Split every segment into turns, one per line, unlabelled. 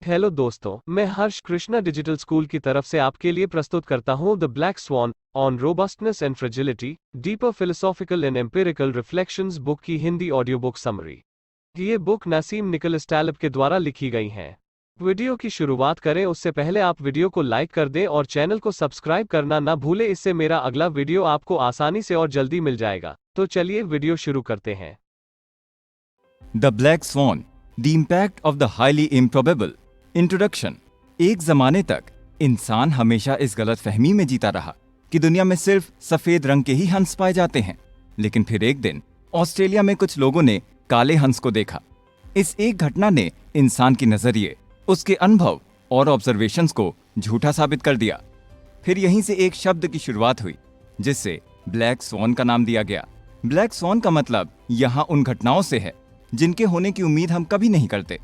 Hello दोस्तों, मैं हर्ष Krishna digital school की तरफ से आपके लिए प्रस्तुत करता हूँ the Black Swan on robustness and fragility deeper philosophical and empirical reflections book की हिंदी ऑडियो बुक समरी। ये बुक नसीम निकोलस टैलब के द्वारा लिखी गई हैं। वीडियो की शुरुआत करें उससे पहले आप वीडियो को लाइक कर दें और चैनल को सब्सक्राइब करना ना भूलें, इससे मेरा अगला वीडियो आपको आसानी से और जल्दी मिल जाएगा। तो चलिए वीडियो शुरू करते हैं।
The Black Swan, the impact of the highly improbable. Introduction. एक जमाने तक इंसान हमेशा इस गलत फहमी में जीता रहा कि दुनिया में सिर्फ सफेद रंग के ही हंस पाए जाते हैं। लेकिन फिर एक दिन ऑस्ट्रेलिया में कुछ लोगों ने काले हंस को देखा। इस एक घटना ने इंसान की नजरिए, उसके अनुभव और ऑब्जर्वेशंस को झूठा साबित कर दिया। फिर यहीं से एक शब्द की शुरुआत हुई जिससे ब्लैक स्वान का नाम दिया गया। ब्लैक स्वान का मतलब यहाँ उन घटनाओं से है जिनके होने की उम्मीद हम कभी नहीं करते।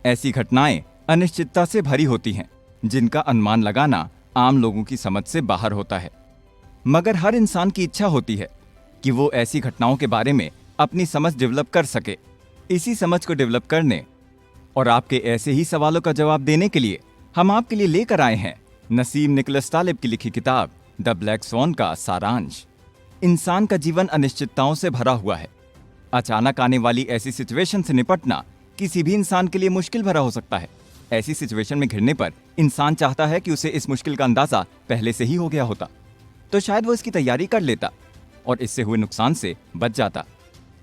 ऐसी घटनाएं अनिश्चितता से भरी होती हैं, जिनका अनुमान लगाना आम लोगों की समझ से बाहर होता है। मगर हर इंसान की इच्छा होती है कि वो ऐसी घटनाओं के बारे में अपनी समझ डेवलप कर सके। इसी समझ को डेवलप करने और आपके ऐसे ही सवालों का जवाब देने के लिए हम आपके लिए लेकर आए हैं नसीम निकोलस तालिब की लिखी किताब द ब्लैक स्वान का सारांश। इंसान का जीवन अनिश्चितताओं से भरा हुआ है। अचानक आने वाली ऐसी सिचुएशन से निपटना किसी भी इंसान के लिए मुश्किल भरा हो सकता है। ऐसी सिचुएशन में घिरने पर इंसान चाहता है कि उसे इस मुश्किल का अंदाजा पहले से ही हो गया होता, तो शायद वो इसकी तैयारी कर लेता और इससे हुए नुकसान से बच जाता।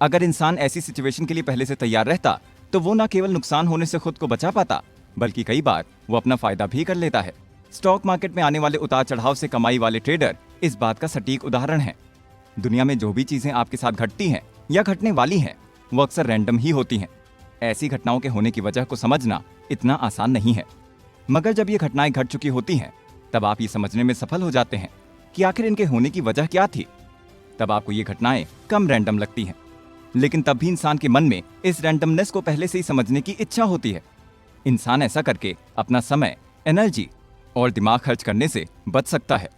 अगर इंसान ऐसी सिचुएशन के लिए पहले से तैयार रहता तो वो न केवल नुकसान होने से खुद को बचा पाता, बल्कि कई बार वो अपना फायदा भी कर लेता है। स्टॉक मार्केट में आने वाले उतार चढ़ाव से कमाई वाले ट्रेडर इस बात का सटीक उदाहरण है। दुनिया में जो भी चीजें आपके साथ घटती हैं या घटने वाली हैं, वो अक्सर रैंडम ही होती हैं। ऐसी घटनाओं के होने की वजह को समझना इतना आसान नहीं है, मगर जब ये घटनाएं घट चुकी होती हैं तब आप ये समझने में सफल हो जाते हैं कि आखिर इनके होने की वजह क्या थी। तब आपको ये घटनाएं कम रैंडम लगती हैं, लेकिन तब भी इंसान के मन में इस रैंडमनेस को पहले से ही समझने की इच्छा होती है। इंसान ऐसा करके अपना समय, एनर्जी और दिमाग खर्च करने से बच सकता है।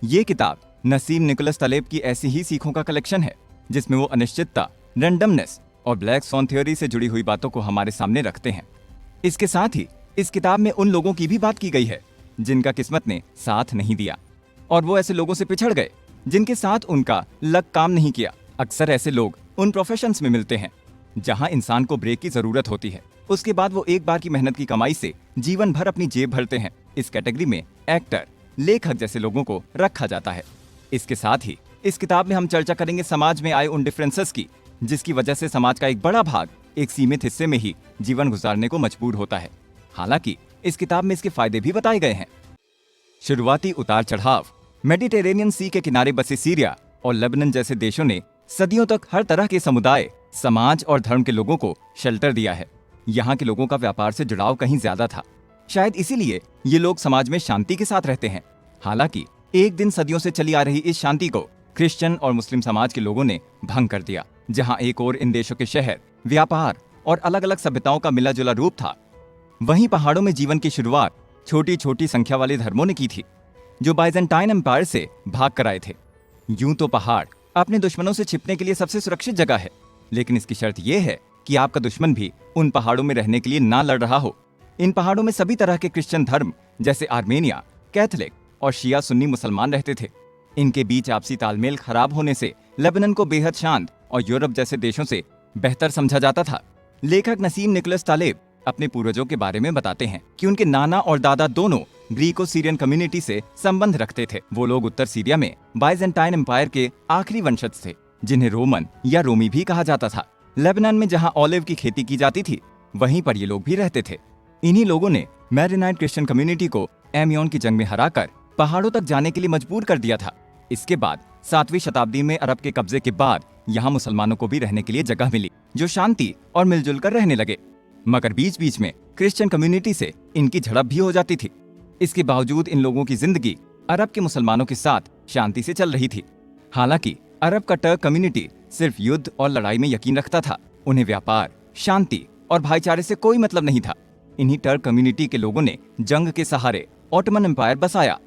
ये किताब नसीम निकोलस तालिब की ऐसी ही सीखों का कलेक्शन है जिसमें वो अनिश्चितता, रैंडमनेस और ब्लैक स्वान थ्योरी से जुड़ी हुई बातों को हमारे सामने रखते हैं। इसके साथ ही इस किताब में उन लोगों की भी बात की गई है जिनका किस्मत ने साथ नहीं दिया, और वो ऐसे लोगों से पिछड़ गए जिनके साथ उनका लक काम नहीं किया। अक्सर ऐसे लोग उन प्रोफेशंस में मिलते हैं जहां इंसान को ब्रेक की जरूरत होती है। उसके बाद वो एक बार की मेहनत की कमाई से जीवन भर अपनी जेब भरते हैं। इस कैटेगरी में एक्टर, लेखक जैसे लोगों को रखा जाता है। इसके साथ ही इस किताब में हम चर्चा करेंगे समाज में आए उन डिफरेंसेस की, जिसकी वजह से समाज का एक बड़ा भाग एक सीमित हिस्से में ही जीवन गुजारने को मजबूर होता है। हालांकि इस किताब में इसके फायदे भी बताए गए हैं। शुरुआती उतार चढ़ाव। मेडिटेरेनियन सी के किनारे बसे सीरिया और लेबनान जैसे देशों ने सदियों तक हर तरह के समुदाय, समाज और धर्म के लोगों को शेल्टर दिया है। यहाँ के लोगों का व्यापार से जुड़ाव कहीं ज्यादा था। शायद इसीलिए ये लोग समाज में शांति के साथ रहते हैं। हालांकि एक दिन सदियों से चली आ रही इस शांति को क्रिश्चियन और मुस्लिम समाज के लोगों ने भंग कर दिया। जहां एक और इन देशों के शहर, व्यापार और अलग अलग सभ्यताओं का मिला जुला रूप था, वहीं पहाड़ों में जीवन की शुरुआत छोटी छोटी संख्या वाले धर्मों ने की थी जो बाइजेंटाइन एम्पायर से भाग कर आए थे। यूं तो पहाड़ अपने दुश्मनों से छिपने के लिए सबसे सुरक्षित जगह है, लेकिन इसकी शर्त यह है कि आपका दुश्मन भी उन पहाड़ों में रहने के लिए ना लड़ रहा हो। इन पहाड़ों में सभी तरह के क्रिश्चियन धर्म जैसे आर्मेनिया, कैथोलिक और शिया सुन्नी मुसलमान रहते थे। इनके बीच आपसी तालमेल खराब होने से लेबनान को बेहद शांत और यूरोप जैसे देशों से बेहतर समझा जाता था। लेखक नसीम निकोलस तालिब अपने पूर्वजों के बारे में बताते हैं कि उनके नाना और दादा दोनों ग्रीको सीरियन कम्युनिटी से संबंध रखते थे। वो लोग उत्तर सीरिया में बाइजेंटाइन एम्पायर के आखिरी वंशज थे, जिन्हें रोमन या रोमी भी कहा जाता था। लेबनान में जहां ऑलिव की खेती की जाती थी, वहीं पर ये लोग भी रहते थे। इन्हीं लोगों ने मैरोनाइट क्रिश्चियन कम्युनिटी को एमियोन की जंग में हराकर पहाड़ों तक जाने के लिए मजबूर कर दिया था। इसके बाद 7वीं शताब्दी में अरब के कब्जे के बाद यहाँ मुसलमानों को भी रहने के लिए जगह मिली, जो शांति और मिलजुल कर रहने लगे। मगर बीच बीच में क्रिश्चियन कम्युनिटी से इनकी झड़प भी हो जाती थी। इसके बावजूद इन लोगों की जिंदगी अरब के मुसलमानों के साथ शांति से चल रही थी। हालांकि अरब का टर्क कम्युनिटी सिर्फ युद्ध और लड़ाई में यकीन रखता था। उन्हें व्यापार, शांति और भाईचारे से कोई मतलब नहीं था। इन्हीं टर्क कम्युनिटी के लोगों ने जंग के सहारे ऑटोमन एम्पायर बसाया।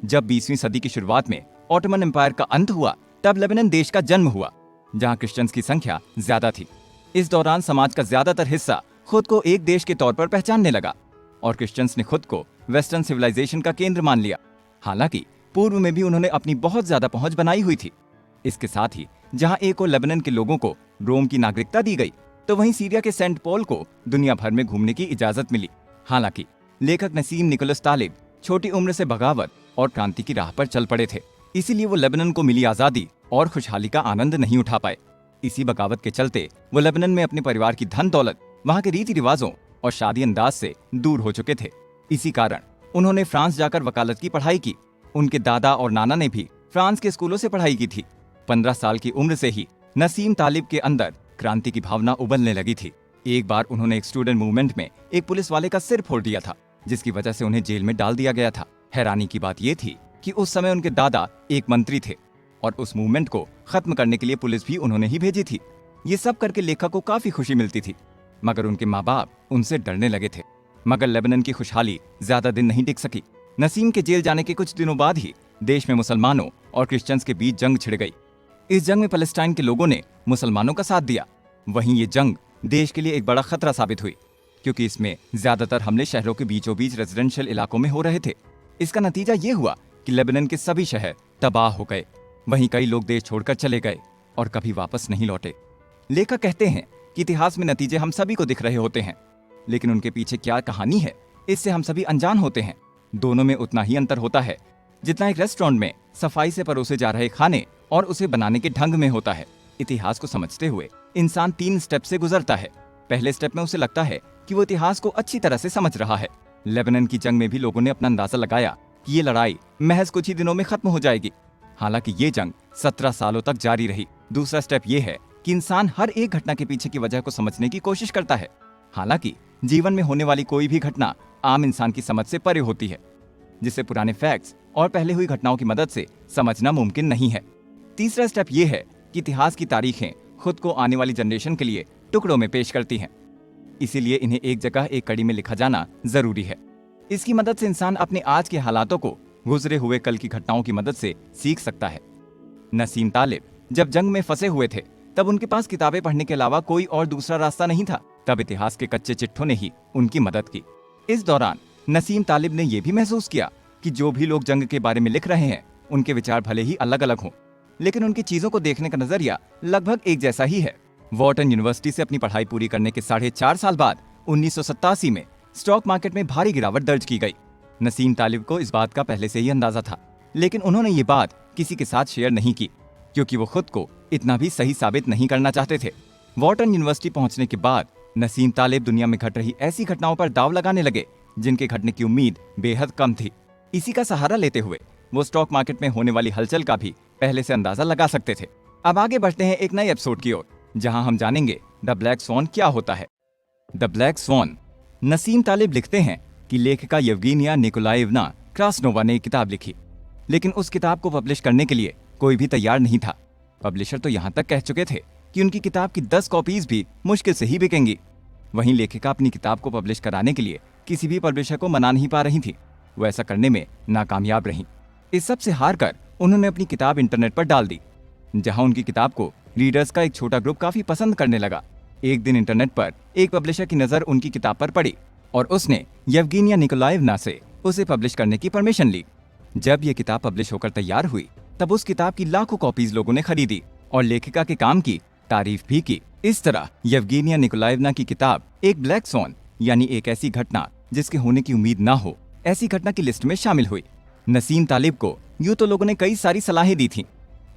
जब 20वीं सदी की शुरुआत में ऑटोमन एम्पायर का अंत हुआ, तब लेबनान देश का जन्म हुआ, जहां क्रिश्चियंस की संख्या ज्यादा थी। इस दौरान समाज का ज्यादातर हिस्सा खुद को एक देश के तौर पर पहचानने लगा। और क्रिश्चियंस ने खुद को वेस्टर्न सिविलाइजेशन का केंद्र मान लिया। हालांकि पूर्व में भी उन्होंने अपनी बहुत ज्यादा पहुंच बनाई हुई थी। इसके साथ ही जहां एक और लेबनान के लोगों को रोम की नागरिकता दी गई, तो वहीं सीरिया के सेंट पॉल को दुनिया भर में घूमने की इजाजत मिली। हालांकि लेखक नसीम निकोलस तालिब छोटी उम्र से बगावत और क्रांति की राह पर चल पड़े थे, इसीलिए वो लेबनान को मिली आजादी और खुशहाली का आनंद नहीं उठा पाए। इसी बगावत के चलते वो लेबनान में अपने परिवार की धन दौलत, वहां के रीति रिवाजों और शादी अंदाज से दूर हो चुके थे। इसी कारण उन्होंने फ्रांस जाकर वकालत की पढ़ाई की। उनके दादा और नाना ने भी फ्रांस के स्कूलों से पढ़ाई की थी। 15 साल की उम्र से ही नसीम तालिब के अंदर क्रांति की भावना उबलने लगी थी। एक बार उन्होंने एक स्टूडेंट मूवमेंट में एक पुलिस वाले का सिर फोड़ दिया था, जिसकी वजह से उन्हें जेल में डाल दिया गया था। हैरानी की बात यह थी कि उस समय उनके दादा एक मंत्री थे और उस मूवमेंट को खत्म करने के लिए पुलिस भी उन्होंने ही भेजी थी। ये सब करके लेखक को काफी खुशी मिलती थी, मगर उनके माँ बाप उनसे डरने लगे थे। मगर लेबनान की खुशहाली ज्यादा दिन नहीं टिक सकी। नसीम के जेल जाने के कुछ दिनों बाद ही देश में मुसलमानों और क्रिश्चियंस के बीच जंग छिड़ गई। इस जंग में पैलेस्टाइन के लोगों ने मुसलमानों का साथ दिया। वहीं ये जंग देश के लिए एक बड़ा खतरा साबित हुई, क्योंकि इसमें ज्यादातर हमले शहरों के बीचों बीच रेजिडेंशियल इलाकों में हो रहे थे। इसका नतीजा ये हुआ कि लेबनान के सभी शहर तबाह हो गए। वहीं कई लोग देश छोड़कर चले गए और कभी वापस नहीं लौटे। लेखक कहते हैं कि इतिहास में नतीजे हम सभी को दिख रहे होते हैं, लेकिन उनके पीछे क्या कहानी है, इससे हम सभी अनजान होते हैं। दोनों में उतना ही अंतर होता है जितना एक रेस्टोरेंट में सफाई से परोसे जा रहे खाने और उसे बनाने के ढंग में होता है। इतिहास को समझते हुए इंसान 3 स्टेप से गुजरता है। पहले स्टेप में उसे लगता है कि वो इतिहास को अच्छी तरह से समझ रहा है। लेबनान की जंग में भी लोगों ने अपना अंदाजा लगाया कि ये लड़ाई महज कुछ ही दिनों में खत्म हो जाएगी। हालांकि ये जंग 17 सालों तक जारी रही। दूसरा स्टेप ये है कि इंसान हर एक घटना के पीछे की वजह को समझने की कोशिश करता है। हालांकि जीवन में होने वाली कोई भी घटना आम इंसान की समझ से परे होती है, जिसे पुराने फैक्ट्स और पहले हुई घटनाओं की मदद से समझना मुमकिन नहीं है। तीसरा स्टेप ये है कि इतिहास की तारीखें खुद को आने वाली जनरेशन के लिए टुकड़ों में पेश करती हैं। इसीलिए इन्हें एक जगह एक कड़ी में लिखा जाना जरूरी है। इसकी मदद से इंसान अपने आज के हालातों को गुजरे हुए कल की घटनाओं की मदद से सीख सकता है। नसीम तालिब जब जंग में फंसे हुए थे, तब उनके पास किताबें पढ़ने के अलावा कोई और दूसरा रास्ता नहीं था। तब इतिहास के कच्चे चिट्ठों ने ही उनकी मदद की। इस दौरान नसीम तालिब ने यह भी महसूस किया कि जो भी लोग जंग के बारे में लिख रहे हैं, उनके विचार भले ही अलग अलग हों, लेकिन उनकी चीजों को देखने का नजरिया लगभग एक जैसा ही है। वॉर्टन यूनिवर्सिटी से अपनी पढ़ाई पूरी करने के 4.5 साल बाद 1987 में स्टॉक मार्केट में भारी गिरावट दर्ज की गई। नसीम तालिब को इस बात का पहले से ही अंदाजा था, लेकिन उन्होंने ये बात किसी के साथ शेयर नहीं की, क्योंकि वो खुद को इतना भी सही साबित नहीं करना चाहते थे। वॉर्टन यूनिवर्सिटी पहुंचने के बाद नसीम तालिब दुनिया में घट रही ऐसी घटनाओं पर दाव लगाने लगे जिनके घटने की उम्मीद बेहद कम थी। इसी का सहारा लेते हुए वो स्टॉक मार्केट में होने वाली हलचल का भी पहले से अंदाजा लगा सकते थे। अब आगे बढ़ते हैं एक नए एपिसोड की ओर, जहां हम जानेंगे द ब्लैक स्वॉन क्या होता है। The black swan. Nassim Taleb लिखते हैं कि लेखिका येवगेनिया निकोलाएवना क्रासनोवा ने एक किताब लिखी, लेकिन उस किताब को पब्लिश करने के लिए कोई भी तैयार नहीं था। पब्लिशर तो यहाँ तक कह चुके थे कि उनकी किताब की 10 कॉपीज भी मुश्किल से ही बिकेंगी। वहीं लेखिका अपनी किताब को पब्लिश कराने के लिए किसी भी पब्लिशर को मना नहीं पा रही थी। वो ऐसा करने में नाकामयाब रही। इस सब से हार कर उन्होंने अपनी किताब इंटरनेट पर डाल दी, जहां उनकी किताब को रीडर्स का एक छोटा ग्रुप काफी पसंद करने लगा। एक दिन इंटरनेट पर एक पब्लिशर की नजर उनकी किताब पर पड़ी और उसने येवगेनिया निकोलाएवना से उसे पब्लिश करने की परमिशन ली। जब ये किताब पब्लिश होकर तैयार हुई, तब उस किताब की लाखों कॉपीज लोगों ने खरीदी और लेखिका के काम की तारीफ भी की। इस तरह येवगेनिया निकोलाएवना की किताब एक ब्लैक स्वॉन, यानी एक ऐसी घटना जिसके होने की उम्मीद ना हो, ऐसी घटना की लिस्ट में शामिल हुई। नसीम तालिब को यूं तो लोगों ने कई सारी सलाहें दी थी,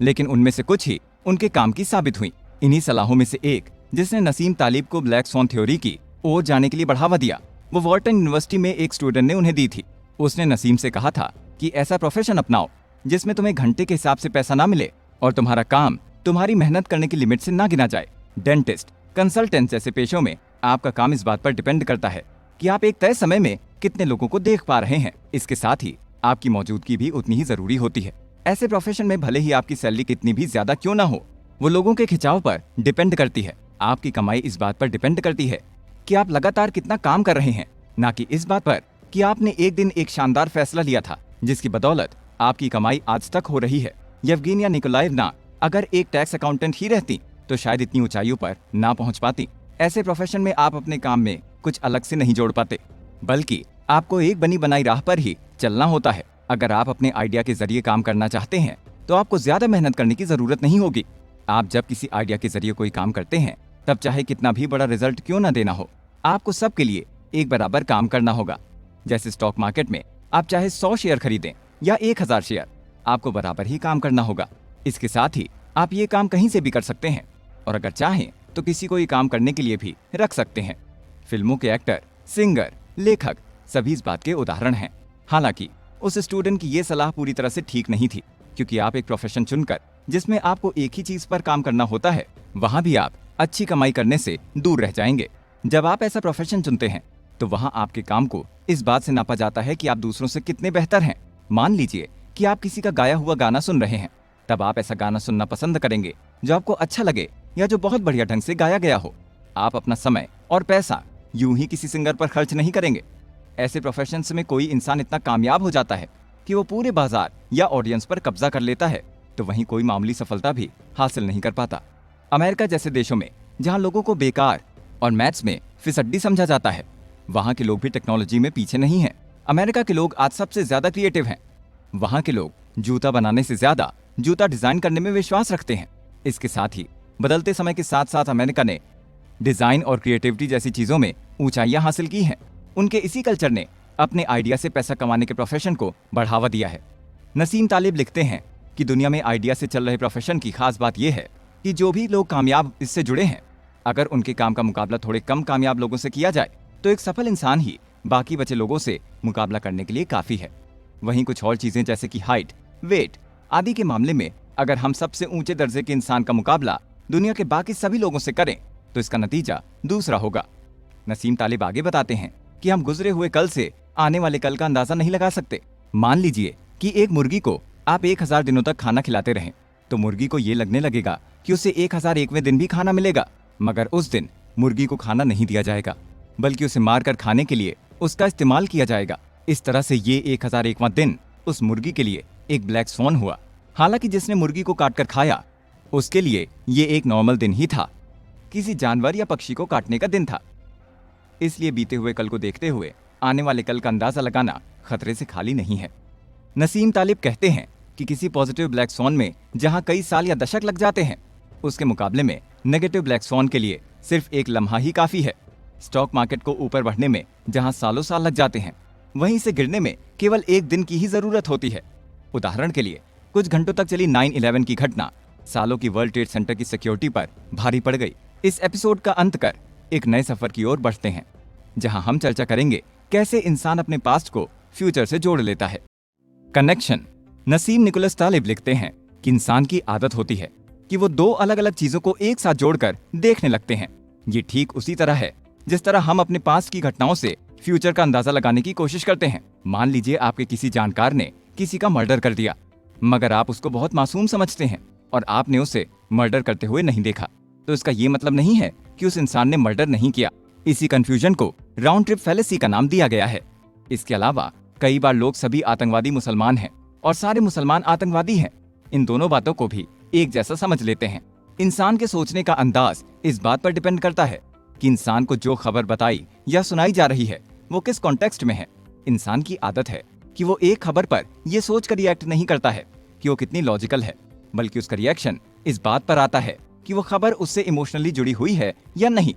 लेकिन उनमें से कुछ ही उनके काम की साबित हुई। इन्हीं सलाहों में से एक, जिसने नसीम तालिब को ब्लैक स्वॉन थ्योरी की ओर जाने के लिए बढ़ावा दिया, वो वॉर्टन यूनिवर्सिटी में एक स्टूडेंट ने उन्हें दी थी। उसने नसीम से कहा था कि ऐसा प्रोफेशन अपनाओ जिसमें तुम्हें घंटे के हिसाब से पैसा ना मिले और तुम्हारा काम तुम्हारी मेहनत करने की लिमिट से ना गिना जाए। डेंटिस्ट, कंसल्टेंट जैसे पेशों में आपका काम इस बात पर डिपेंड करता है कि आप एक तय समय में कितने लोगों को देख पा रहे हैं। इसके साथ ही आपकी मौजूदगी भी उतनी ही जरूरी होती है। ऐसे प्रोफेशन में भले ही आपकी सैलरी कितनी भी ज्यादा क्यों ना हो, वो लोगों के खिंचाव पर डिपेंड करती है। आपकी कमाई इस बात पर डिपेंड करती है कि आप लगातार कितना काम कर रहे हैं, ना कि इस बात पर कि आपने एक दिन एक शानदार फैसला लिया था जिसकी बदौलत आपकी कमाई आज तक हो रही है। येवगेनिया निकोलाएवना अगर एक टैक्स अकाउंटेंट ही रहती तो शायद इतनी ऊंचाइयों पर ना पहुंच पाती। ऐसे प्रोफेशन में आप अपने काम में कुछ अलग से नहीं जोड़ पाते, बल्कि आपको एक बनी बनाई राह पर ही चलना होता है। अगर आप अपने आइडिया के जरिए काम करना चाहते हैं तो आपको ज्यादा मेहनत करने की जरूरत नहीं होगी। आप जब किसी आइडिया के जरिए कोई काम करते हैं तब चाहे कितना भी बड़ा रिजल्ट क्यों ना देना हो, आपको सबके लिए एक बराबर काम करना होगा। जैसे स्टॉक मार्केट में आप चाहे 100 शेयर खरीदें या 1000 शेयर, आपको बराबर ही काम करना होगा। इसके साथ ही आप ये काम कहीं से भी कर सकते हैं और अगर चाहें तो किसी को ये काम करने के लिए भी रख सकते हैं। फिल्मों के एक्टर, सिंगर, लेखक सभी इस बात के उदाहरण हैं। हालांकि उस स्टूडेंट की ये सलाह पूरी तरह से ठीक नहीं थी, क्योंकि आप एक प्रोफेशन चुनकर जिसमें आपको एक ही चीज पर काम करना होता है, वहां भी आप अच्छी कमाई करने से दूर रह जाएंगे। जब आप ऐसा प्रोफेशन चुनते हैं तो वहां आपके काम को इस बात से नापा जाता है कि आप दूसरों से कितने बेहतर हैं। मान लीजिए कि आप किसी का गाया हुआ गाना सुन रहे हैं, तब आप ऐसा गाना सुनना पसंद करेंगे जो आपको अच्छा लगे या जो बहुत बढ़िया ढंग से गाया गया हो। आप अपना समय और पैसा यूं ही किसी सिंगर पर खर्च नहीं करेंगे। ऐसे प्रोफेशंस में कोई इंसान इतना कामयाब हो जाता है कि वो पूरे बाजार या ऑडियंस पर कब्जा कर लेता है, तो वहीं कोई मामूली सफलता भी हासिल नहीं कर पाता। अमेरिका जैसे देशों में जहां लोगों को बेकार और मैथ्स में फिसड्डी समझा जाता है, वहां के लोग भी टेक्नोलॉजी में पीछे नहीं हैं। अमेरिका के लोग आज सबसे ज्यादा क्रिएटिव हैं। वहां के लोग जूता बनाने से ज्यादा जूता डिजाइन करने में विश्वास रखते हैं। इसके साथ ही बदलते समय के साथ साथ अमेरिका ने डिजाइन और क्रिएटिविटी जैसी चीजों में ऊंचाइयां हासिल की हैं। उनके इसी कल्चर ने अपने आइडिया से पैसा कमाने के प्रोफेशन को बढ़ावा दिया है। नसीम तालिब लिखते हैं कि दुनिया में आइडिया से चल रहे प्रोफेशन की खास बात यह है कि जो भी लोग कामयाब इससे जुड़े हैं, अगर उनके काम का मुकाबला थोड़े कम कामयाब लोगों से किया जाए तो एक सफल इंसान ही बाकी बचे लोगों से मुकाबला करने के लिए काफी है। वहीं कुछ और चीजें जैसे कि हाइट, वेट आदि के मामले में अगर हम सबसे ऊंचे दर्जे के इंसान का मुकाबला दुनिया के बाकी सभी लोगों से करें तो इसका नतीजा दूसरा होगा। नसीम तालिब आगे बताते हैं कि हम गुजरे हुए कल से आने वाले कल का अंदाजा नहीं लगा सकते। मान लीजिए कि एक मुर्गी को आप 1000 दिनों तक खाना खिलाते रहें, तो मुर्गी को ये लगने लगेगा कि उसे 1001वें दिन भी खाना मिलेगा, मगर उस दिन मुर्गी को खाना नहीं दिया जाएगा, बल्कि उसे मारकर खाने के लिए उसका इस्तेमाल किया जाएगा। इस तरह से ये 1001वां दिन उस मुर्गी के लिए एक ब्लैक स्वॉन हुआ। हालांकि जिसने मुर्गी को काटकर खाया उसके लिए ये एक नॉर्मल दिन ही था, किसी जानवर या पक्षी को काटने का दिन था। इसलिए बीते हुए कल को देखते हुए आने वाले कल का अंदाजा लगाना खतरे से खाली नहीं है। नसीम तालिब कहते हैं कि किसी पॉजिटिव ब्लैक स्वॉन में जहां कई साल या दशक लग जाते हैं, उसके मुकाबले में नेगेटिव ब्लैक स्वॉन के लिए सिर्फ एक लम्हा ही काफी है। स्टॉक मार्केट को ऊपर बढ़ने में जहां सालों साल लग जाते हैं, वहीं से गिरने में केवल एक दिन की ही जरूरत होती है। उदाहरण के लिए कुछ घंटों तक चली 9/11 की घटना सालों की वर्ल्ड ट्रेड सेंटर की सिक्योरिटी पर भारी पड़ गई। इस एपिसोड का अंत कर एक नए सफर की ओर बढ़ते हैं, जहां हम चर्चा करेंगे कैसे इंसान अपने पास्ट को फ्यूचर से जोड़ लेता है। कनेक्शन। नसीम निकोलस तालिब लिखते हैं कि इंसान की आदत होती है कि वो दो अलग अलग चीजों को एक साथ जोड़कर देखने लगते हैं। ये ठीक उसी तरह है जिस तरह हम अपने पास्ट की घटनाओं से फ्यूचर का अंदाजा लगाने की कोशिश करते हैं। मान लीजिए आपके किसी जानकार ने किसी का मर्डर कर दिया, मगर आप उसको बहुत मासूम समझते हैं और आपने उसे मर्डर करते हुए नहीं देखा, तो इसका ये मतलब नहीं है कि उस इंसान ने मर्डर नहीं किया। इसी कंफ्यूजन को राउंड ट्रिप फैलेसी का नाम दिया गया है। इसके अलावा कई बार लोग सभी आतंकवादी मुसलमान हैं और सारे मुसलमान आतंकवादी हैं, इन दोनों बातों को भी एक जैसा समझ लेते हैं। इंसान के सोचने का अंदाज इस बात पर डिपेंड करता है कि इंसान को जो खबर बताई या सुनाई जा रही है वो किस कॉन्टेक्स्ट में है। इंसान की आदत है कि वो एक खबर पर ये सोच कर रिएक्ट नहीं करता है कि वो कितनी लॉजिकल है, बल्कि उसका रिएक्शन इस बात पर आता है कि वो खबर उससे इमोशनली जुड़ी हुई है या नहीं।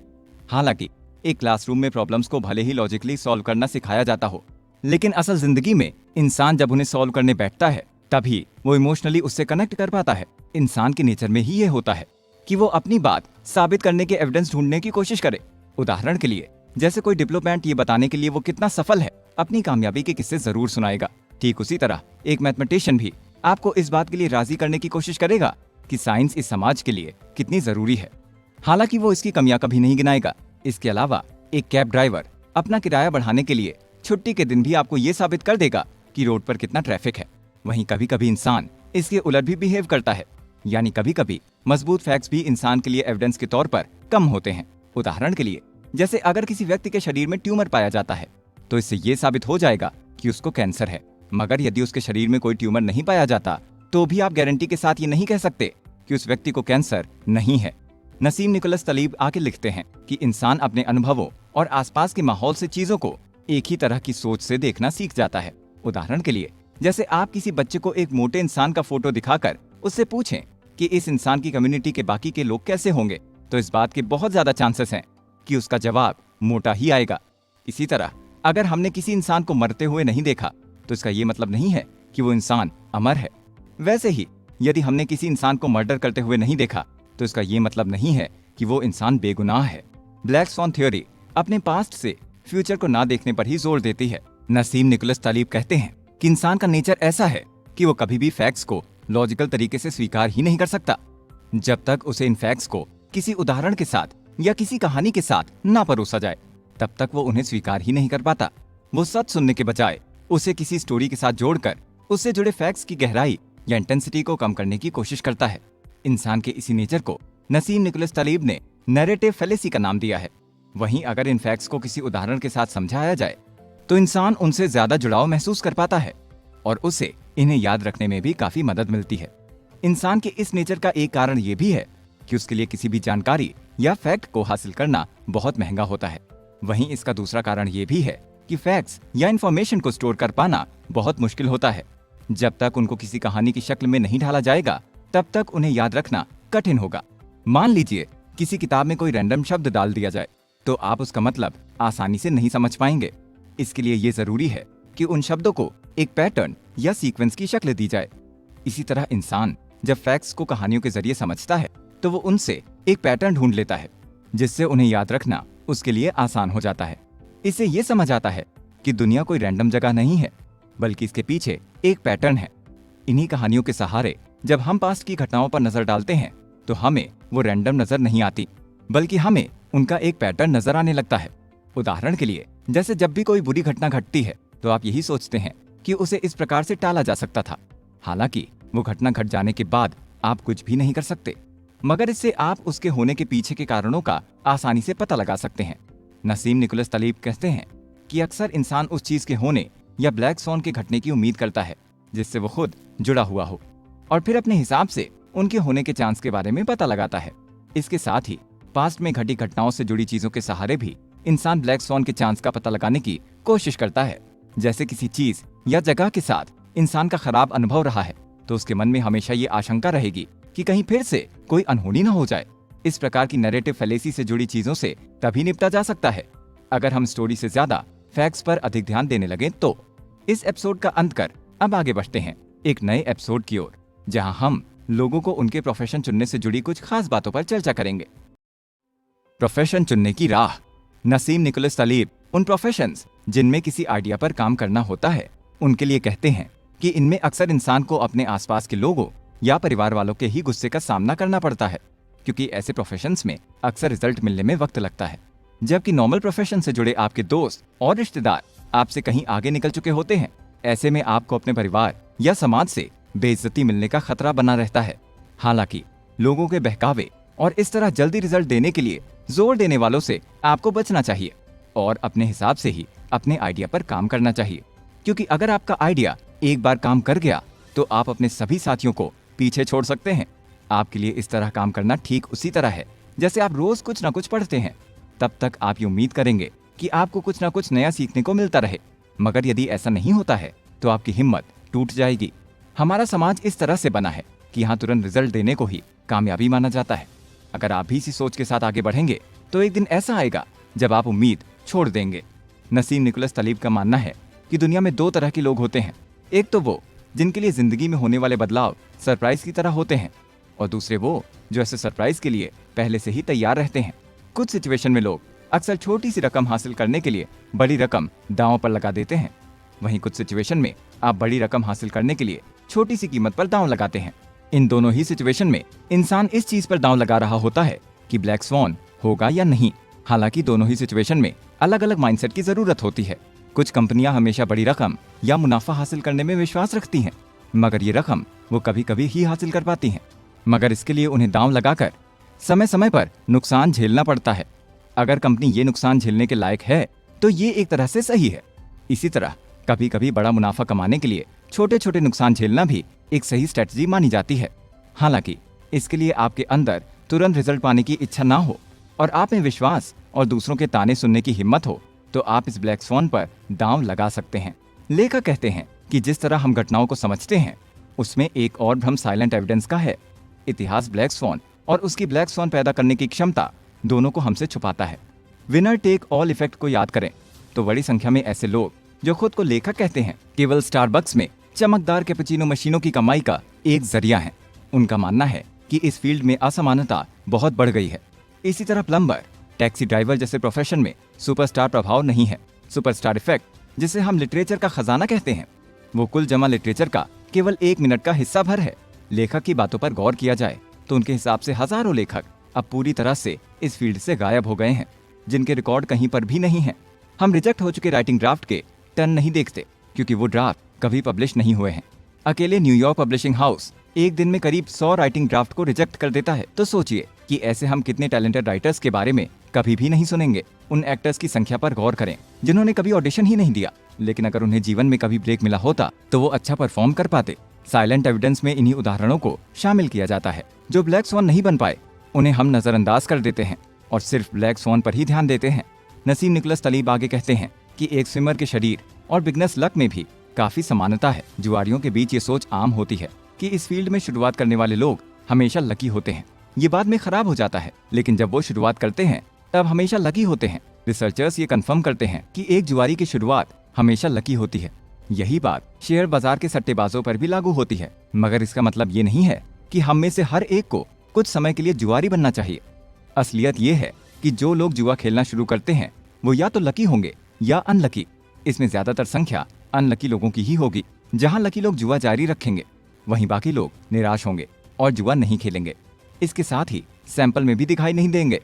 हालांकि एक क्लासरूम में प्रॉब्लम्स को भले ही लॉजिकली सॉल्व करना सिखाया जाता हो, लेकिन असल जिंदगी में इंसान जब उन्हें सॉल्व करने बैठता है तभी वो इमोशनली उससे कनेक्ट कर पाता है। इंसान के नेचर में ही ये होता है कि वो अपनी बात साबित करने के एविडेंस ढूंढने की कोशिश करे। उदाहरण के लिए जैसे कोई डिप्लोमेट ये बताने के लिए वो कितना सफल है अपनी कामयाबी के किस्से जरूर सुनाएगा, ठीक उसी तरह एक मैथमेटिशियन भी आपको इस बात के लिए राजी करने की कोशिश करेगा कि साइंस इस समाज के लिए कितनी जरूरी है, हालांकि वो इसकी कमियां कभी नहीं गिनाएगा। इसके अलावा एक कैब ड्राइवर अपना किराया बढ़ाने के लिए छुट्टी के दिन भी आपको ये साबित कर देगा कि रोड पर कितना ट्रैफिक है। वहीं कभी कभी इंसान इसके उलट भी बिहेव करता है, यानी कभी कभी मजबूत फैक्ट्स भी इंसान के लिए एविडेंस के तौर पर कम होते हैं। उदाहरण के लिए जैसे अगर किसी व्यक्ति के शरीर में ट्यूमर पाया जाता है तो इससे ये साबित हो जाएगा कि उसको कैंसर है, मगर यदि उसके शरीर में कोई ट्यूमर नहीं पाया जाता तो भी आप गारंटी के साथ ये नहीं कह सकते कि उस व्यक्ति को कैंसर नहीं है। नसीम निकोलस तालिब आगे लिखते हैं कि इंसान अपने अनुभवों और आसपास के माहौल से चीजों को एक ही तरह की सोच से देखना सीख जाता है। उदाहरण के लिए, जैसे आप किसी बच्चे को एक मोटे इंसान का फोटो दिखाकर उससे पूछें कि इस इंसान की कम्युनिटी के बाकी के लोग कैसे होंगे, तो इस बात के बहुत ज्यादा चांसेस हैं कि उसका जवाब मोटा ही आएगा। इसी तरह अगर हमने किसी इंसान को मरते हुए नहीं देखा तो इसका ये मतलब नहीं है कि वो इंसान अमर है। वैसे ही यदि हमने किसी इंसान को मर्डर करते हुए नहीं देखा तो इसका ये मतलब नहीं है कि वो इंसान बेगुनाह है। ब्लैक स्वॉन थ्योरी अपने पास्ट से फ्यूचर को ना देखने पर ही जोर देती है। नसीम निकोलस तालिब कहते हैं कि इंसान का नेचर ऐसा है कि वो कभी भी फैक्ट्स को लॉजिकल तरीके से स्वीकार ही नहीं कर सकता जब तक उसे इन फैक्ट्स को किसी उदाहरण के साथ या किसी कहानी के साथ ना परोसा जाए, तब तक वो उन्हें स्वीकार ही नहीं कर पाता। वो सच सुनने के बजाय उसे किसी स्टोरी के साथ जोड़कर उससे जुड़े फैक्ट्स की गहराई या इंटेंसिटी को कम करने की कोशिश करता है। इंसान के इसी नेचर को नसीम निकोलस तालिब ने नैरेटिव फैलेसी का नाम दिया है। वहीं अगर इन फैक्ट्स को किसी उदाहरण के साथ समझाया जाए तो इंसान उनसे ज्यादा जुड़ाव महसूस कर पाता है और उसे इन्हें याद रखने में भी काफी मदद मिलती है। इंसान के इस नेचर का एक कारण ये भी है कि उसके लिए किसी भी जानकारी या फैक्ट को हासिल करना बहुत महंगा होता है। वहीं इसका दूसरा कारण ये भी है कि फैक्ट्स या इंफॉर्मेशन को स्टोर कर पाना बहुत मुश्किल होता है। जब तक उनको किसी कहानी की शक्ल में नहीं ढाला जाएगा तब तक उन्हें याद रखना कठिन होगा। मान लीजिए किसी किताब में कोई रैंडम शब्द डाल दिया जाए तो आप उसका मतलब आसानी से नहीं समझ पाएंगे। इसके लिए ये जरूरी है कि उन शब्दों को एक पैटर्न या सीक्वेंस की शक्ल दी जाए। इसी तरह इंसान जब फैक्ट्स को कहानियों के जरिए समझता है तो वो उनसे एक पैटर्न ढूंढ लेता है जिससे उन्हें याद रखना उसके लिए आसान हो जाता है। इससे ये समझ आता है कि दुनिया कोई रैंडम जगह नहीं है बल्कि इसके पीछे एक पैटर्न है। इन्हीं कहानियों के सहारे जब हम पास्ट की घटनाओं पर नजर डालते हैं तो हमें वो रैंडम नजर नहीं आती बल्कि हमें उनका एक पैटर्न नजर आने लगता है। उदाहरण के लिए, जैसे जब भी कोई बुरी घटना घटती है तो आप यही सोचते हैं कि उसे इस प्रकार से टाला जा सकता था। हालांकि वो घटना घट जाने के बाद आप कुछ भी नहीं कर सकते, मगर इससे आप उसके होने के पीछे के कारणों का आसानी से पता लगा सकते हैं। नसीम निकोलस तालिब कहते हैं कि अक्सर इंसान उस चीज के होने या ब्लैक स्वॉन के घटने की उम्मीद करता है जिससे वो खुद जुड़ा हुआ हो और फिर अपने हिसाब से उनके होने के चांस के बारे में पता लगाता है। इसके साथ ही पास्ट में घटी घटनाओं से जुड़ी चीजों के सहारे भी इंसान ब्लैक स्वॉन के चांस का पता लगाने की कोशिश करता है। जैसे किसी चीज या जगह के साथ इंसान का खराब अनुभव रहा है तो उसके मन में हमेशा ये आशंका रहेगी कि कहीं फिर से कोई अनहोनी न हो जाए। इस प्रकार की नैरेटिव फैलेसी से जुड़ी चीजों से तभी निपटा जा सकता है अगर हम स्टोरी से ज्यादा फैक्ट्स पर अधिक ध्यान देने लगे। तो इस एपिसोड का अंत कर अब आगे बढ़ते हैं एक नए एपिसोड की ओर, जहां हम लोगों को उनके प्रोफेशन चुनने से जुड़ी कुछ खास बातों पर चर्चा करेंगे। प्रोफेशन चुनने की राह। नसीम निकोलस तालिब उन प्रोफेशंस जिनमें किसी आइडिया पर काम करना होता है उनके लिए कहते हैं कि इनमें अक्सर इंसान को अपने आसपास के लोगों या परिवार वालों के ही गुस्से का सामना करना पड़ता है, क्योंकि ऐसे प्रोफेशंस में अक्सर रिजल्ट मिलने में वक्त लगता है। जबकि नॉर्मल प्रोफेशन से जुड़े आपके दोस्त और रिश्तेदार आपसे कहीं आगे निकल चुके होते हैं। ऐसे में आपको अपने परिवार या समाज से बेइज्जती मिलने का खतरा बना रहता है। हालांकि लोगों के बहकावे और इस तरह जल्दी रिजल्ट देने के लिए जोर देने वालों से आपको बचना चाहिए और अपने हिसाब से ही अपने आइडिया पर काम करना चाहिए, क्योंकि अगर आपका आइडिया एक बार काम कर गया तो आप अपने सभी साथियों को पीछे छोड़ सकते हैं। आपके लिए इस तरह काम करना ठीक उसी तरह है जैसे आप रोज कुछ ना कुछ पढ़ते हैं। तब तक आप ये उम्मीद करेंगे कि आपको कुछ ना कुछ नया सीखने को मिलता रहे, मगर यदि ऐसा नहीं होता है तो आपकी हिम्मत टूट जाएगी। हमारा समाज इस तरह से बना है कि यहाँ तुरंत रिजल्ट देने को ही कामयाबी माना जाता है। अगर आप भी इसी सोच के साथ आगे बढ़ेंगे तो एक दिन ऐसा आएगा जब आप उम्मीद छोड़ देंगे। नसीम निकोलस तालिब का मानना है कि दुनिया में दो तरह के लोग होते हैं। एक तो वो जिनके लिए जिंदगी में होने वाले बदलाव सरप्राइज की तरह होते हैं, और दूसरे वो जो ऐसे सरप्राइज के लिए पहले से ही तैयार रहते हैं। कुछ सिचुएशन में लोग अक्सर छोटी सी रकम हासिल करने के लिए बड़ी रकम दांव पर लगा देते हैं। वहीं कुछ सिचुएशन में आप बड़ी रकम हासिल करने के लिए छोटी सी कीमत पर दांव लगाते हैं। इन दोनों ही सिचुएशन में इंसान इस चीज पर दांव लगा रहा होता है कि ब्लैक स्वॉन होगा या नहीं। हालांकि दोनों ही सिचुएशन में अलग अलग माइंडसेट की जरूरत होती है। कुछ कंपनियां हमेशा बड़ी रकम या मुनाफा हासिल करने में विश्वास रखती हैं, मगर ये रकम वो कभी कभी ही हासिल कर पाती हैं। मगर इसके लिए उन्हें दांव लगाकर समय समय पर नुकसान झेलना पड़ता है। अगर कंपनी ये नुकसान झेलने के लायक है तो ये एक तरह से सही है। इसी तरह कभी कभी बड़ा मुनाफा कमाने के लिए छोटे छोटे नुकसान झेलना भी एक सही स्ट्रेटजी मानी जाती है। हालांकि इसके लिए आपके अंदर तुरंत रिजल्ट पाने की इच्छा ना हो और आप में विश्वास और दूसरों के ताने सुनने की हिम्मत हो, तो आप इस ब्लैक स्वॉन पर दांव लगा सकते हैं। लेखक कहते हैं कि जिस तरह हम घटनाओं को समझते हैं उसमें एक और भ्रम साइलेंट एविडेंस का है। इतिहास ब्लैक स्वॉन और उसकी ब्लैक स्वॉन पैदा करने की क्षमता दोनों को हमसे छुपाता है। विनर टेक ऑल इफेक्ट को याद करें तो बड़ी संख्या में ऐसे लोग जो खुद को लेखक कहते हैं केवल स्टारबक्स में चमकदार कैपुचिनो मशीनों की कमाई का एक जरिया है। उनका मानना है कि इस फील्ड में असमानता बहुत बढ़ गई है। इसी तरह प्लम्बर, टैक्सी ड्राइवर जैसे प्रोफेशन में सुपरस्टार प्रभाव नहीं है। सुपरस्टार इफेक्ट, जिसे हम लिटरेचर का खजाना कहते हैं, वो कुल जमा लिटरेचर का केवल 1 मिनट का हिस्सा भर है। लेखक की बातों पर गौर किया जाए तो उनके हिसाब से हजारों लेखक अब पूरी तरह से इस फील्ड से गायब हो गए हैं, जिनके रिकॉर्ड कहीं पर भी नहीं है। हम रिजेक्ट हो चुके राइटिंग ड्राफ्ट के टन नहीं देखते क्योंकि वो ड्राफ्ट कभी पब्लिश नहीं हुए हैं। अकेले न्यूयॉर्क पब्लिशिंग हाउस एक दिन में करीब 100 राइटिंग ड्राफ्ट को रिजेक्ट कर देता है। तो सोचिए कि ऐसे हम कितने टैलेंटेड राइटर्स के बारे में कभी भी नहीं सुनेंगे। उन एक्टर्स की संख्या पर गौर करें जिन्होंने कभी ऑडिशन ही नहीं दिया, लेकिन अगर उन्हें जीवन में कभी ब्रेक मिला होता तो वो अच्छा परफॉर्म कर पाते। साइलेंट एविडेंस में इन्हीं उदाहरणों को शामिल किया जाता है। जो ब्लैक स्वॉन नहीं बन पाए उन्हें हम नजरअंदाज कर देते हैं और सिर्फ ब्लैक स्वॉन पर ही ध्यान देते हैं। नसीम निकोलस तलीब आगे कहते हैं कि एक स्विमर के शरीर और बिगनर्स लक में भी काफी समानता है। जुआरियों के बीच ये सोच आम होती है कि इस फील्ड में शुरुआत करने वाले लोग हमेशा लकी होते हैं। ये बाद में खराब हो जाता है, लेकिन जब वो शुरुआत करते हैं तब हमेशा लकी होते हैं। रिसर्चर्स ये कंफर्म करते हैं कि एक जुआरी की शुरुआत हमेशा लकी होती है। यही बात शेयर बाजार के सट्टेबाजों पर भी लागू होती है, मगर इसका मतलब ये नहीं है कि हम में से हर एक को कुछ समय के लिए जुआरी बनना चाहिए। असलियत ये है कि जो लोग जुआ खेलना शुरू करते हैं वो या तो लकी होंगे या अनलकी। इसमें ज्यादातर संख्या अनलकी लोगों की ही होगी। जहां लकी लोग जुआ जारी रखेंगे वहीं बाकी लोग निराश होंगे और जुआ नहीं खेलेंगे। इसके साथ ही सैंपल में भी दिखाई नहीं देंगे।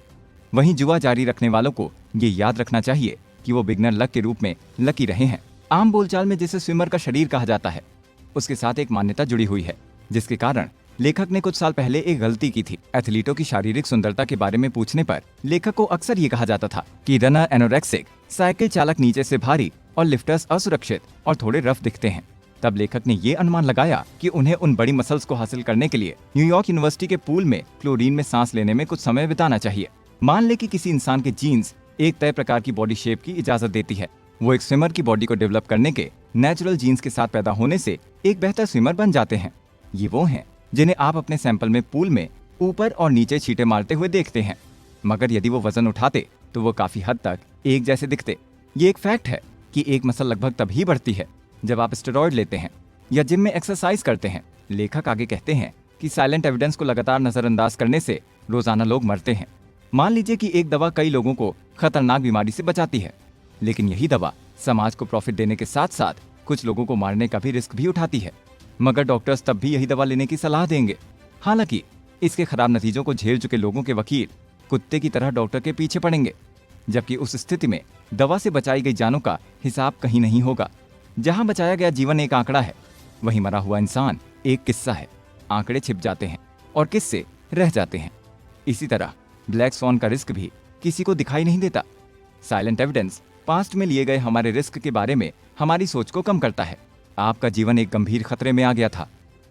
वहीं जुआ जारी रखने वालों को ये याद रखना चाहिए कि वो बिगनर लक के रूप में लकी रहे हैं। आम बोलचाल में जिसे स्विमर का शरीर कहा जाता है उसके साथ एक मान्यता जुड़ी हुई है, जिसके कारण लेखक ने कुछ साल पहले एक गलती की थी। एथलीटों की शारीरिक सुंदरता के बारे में पूछने पर लेखक को अक्सर ये कहा जाता था कि रनर एनोरेक्सिक, साइकिल चालक नीचे से भारी और लिफ्टर्स असुरक्षित और थोड़े रफ दिखते हैं। तब लेखक ने ये अनुमान लगाया कि उन्हें उन बड़ी मसल्स को हासिल करने के लिए न्यूयॉर्क यूनिवर्सिटी के पूल में क्लोरीन में सांस लेने में कुछ समय बिताना चाहिए। मान ले कि किसी इंसान के जीन्स एक तय प्रकार की बॉडी शेप की इजाजत देती है। वो एक स्विमर की बॉडी को डेवलप करने के नेचुरल जीन्स के साथ पैदा होने से एक बेहतर स्विमर बन जाते हैं। ये वो हैं जिन्हें आप अपने सैंपल में पूल में ऊपर और नीचे छींटे मारते हुए देखते हैं, मगर यदि वो वजन उठाते तो वो काफी हद तक एक जैसे दिखते। ये एक फैक्ट है कि एक मसल लगभग तभी बढ़ती है जब आप स्टेरॉइड लेते हैं या जिम में एक्सरसाइज करते हैं। लेखक आगे कहते हैं कि साइलेंट एविडेंस को लगातार नजरअंदाज करने से रोजाना लोग मरते हैं। मान लीजिए कि एक दवा कई लोगों को खतरनाक बीमारी से बचाती है, लेकिन यही दवा समाज को प्रॉफिट देने के साथ साथ कुछ लोगों को मारने का भी रिस्क भी उठाती है, मगर डॉक्टर्स तब भी यही दवा लेने की सलाह देंगे। हालांकि इसके खराब नतीजों को झेल चुके लोगों के वकील कुत्ते की तरह डॉक्टर के पीछे पड़ेंगे, जबकि उस स्थिति में दवा से बचाई गई जानों का हिसाब कहीं नहीं होगा। जहां बचाया गया जीवन एक आंकड़ा है, वहीं मरा हुआ इंसान एक किस्सा है। आंकड़े छिप जाते हैं और किस्से रह जाते हैं। इसी तरह ब्लैक स्वॉन का रिस्क भी किसी को दिखाई नहीं देता। साइलेंट एविडेंस पास्ट में लिए गए हमारे रिस्क के बारे में हमारी सोच को कम करता है। आपका जीवन एक गंभीर खतरे में आ गया था,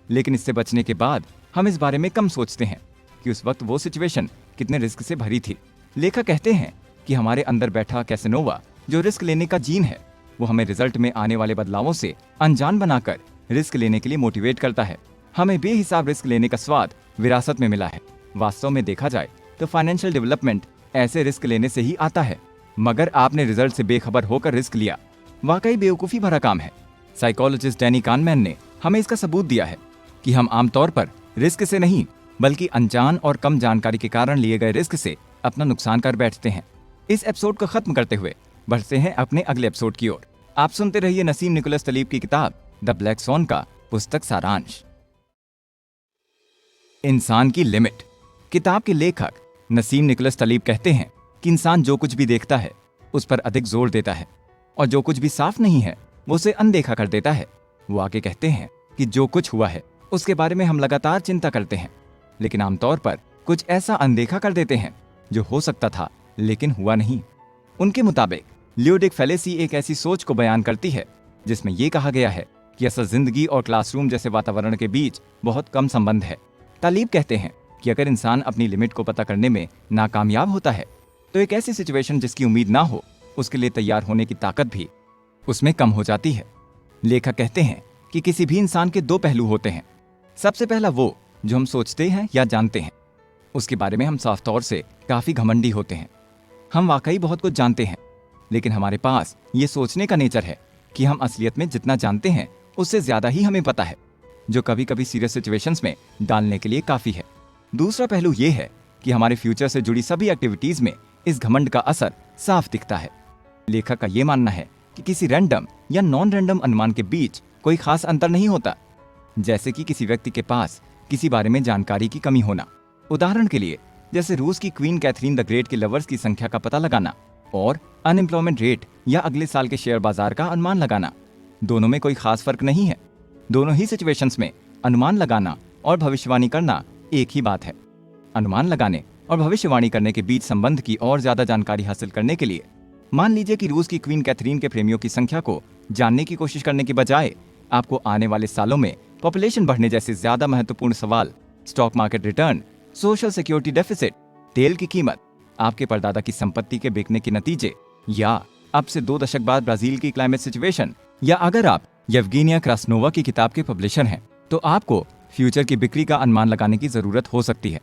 लेकिन इससे बचने के बाद हम इस बारे में कम सोचते हैं कि उस वक्त वो सिचुएशन कितने रिस्क से भरी थी। लेखक कहते हैं कि हमारे अंदर बैठा कैसेनोवा, जो रिस्क लेने का जीन है, वो हमें रिजल्ट में आने वाले बदलावों से अनजान बनाकर रिस्क लेने के लिए मोटिवेट करता है। हमें बेहिसाब रिस्क लेने का स्वाद विरासत में मिला है। वास्तव में देखा जाए तो फाइनेंशियल डेवलपमेंट ऐसे रिस्क लेने से ही आता है, मगर आपने रिजल्ट से बेखबर होकर रिस्क लिया। वाकई बेवकूफ़ी भरा काम है। साइकोलॉजिस्ट डैनी कानमैन ने हमें इसका सबूत दिया है कि हम आमतौर पर रिस्क से नहीं बल्कि अनजान और कम जानकारी के कारण लिए गए रिस्क से अपना नुकसान कर बैठते हैं। इस एपिसोड को खत्म करते हुए बढ़ते हैं अपने अगले एपिसोड की ओर। आप सुनते रहिए नसीम निकोलस तलीब की किताब द ब्लैक स्वॉन का पुस्तक सारांश। इंसान की लिमिट। किताब के लेखक नसीम निकोलस तलीब कहते हैं कि इंसान जो कुछ भी देखता है उस पर अधिक जोर देता है और जो कुछ भी साफ नहीं है वो उसे अनदेखा कर देता है। वो आगे कहते हैं कि जो कुछ हुआ है उसके बारे में हम लगातार चिंता करते हैं, लेकिन आमतौर पर कुछ ऐसा अनदेखा कर देते हैं जो हो सकता था लेकिन हुआ नहीं। उनके मुताबिक ल्यूडिक फैलेसी एक ऐसी सोच को बयान करती है जिसमें यह कहा गया है कि असल जिंदगी और क्लासरूम जैसे वातावरण के बीच बहुत कम संबंध है। तालिब कहते हैं कि अगर इंसान अपनी लिमिट को पता करने में नाकामयाब होता है तो एक ऐसी सिचुएशन जिसकी उम्मीद ना हो उसके लिए तैयार होने की ताकत भी उसमें कम हो जाती है। लेखक कहते हैं कि किसी भी इंसान के दो पहलू होते हैं। सबसे पहला वो जो हम सोचते हैं या जानते हैं, उसके बारे में हम साफ तौर से काफी घमंडी होते हैं। हम वाकई बहुत कुछ जानते हैं, लेकिन हमारे पास ये सोचने का नेचर है कि हम असलियत में जितना जानते हैं उससे ज्यादा ही हमें पता है, जो कभी कभी सीरियस सिचुएशंस में डालने के लिए काफी है। दूसरा पहलू ये है कि हमारे फ्यूचर से जुड़ी सभी एक्टिविटीज में इस घमंड का असर साफ दिखता है। लेखक का ये मानना है कि किसी रैंडम या नॉन रैंडम अनुमान के बीच कोई खास अंतर नहीं होता, जैसे कि किसी व्यक्ति के पास किसी बारे में जानकारी की कमी होना। उदाहरण के लिए जैसे रूस की क्वीन कैथरीन द ग्रेट के लवर्स की संख्या का पता लगाना और अनएम्प्लॉयमेंट रेट या अगले साल के शेयर बाजार का अनुमान लगाना। दोनों में कोई खास फर्क नहीं है। दोनों ही सिचुएशंस में अनुमान लगाना और भविष्यवाणी करना एक ही बात है। अनुमान लगाने और भविष्यवाणी करने के बीच संबंध की और ज्यादा जानकारी हासिल करने के लिए मान लीजिए कि रूस की क्वीन कैथरीन के प्रेमियों की संख्या को जानने की कोशिश करने के बजाय आपको आने वाले सालों में पॉपुलेशन बढ़ने जैसे ज्यादा महत्वपूर्ण सवाल, stock market return, social security deficit, तेल की कीमत, आपके परदादा की संपत्ति के बिकने के नतीजे, या अब से 2 दशक बाद ब्राजील की क्लाइमेट सिचुएशन, या अगर आप येवगेनिया क्रास्नोवा की किताब के पब्लिशर हैं तो आपको फ्यूचर की बिक्री का अनुमान लगाने की जरूरत हो सकती है।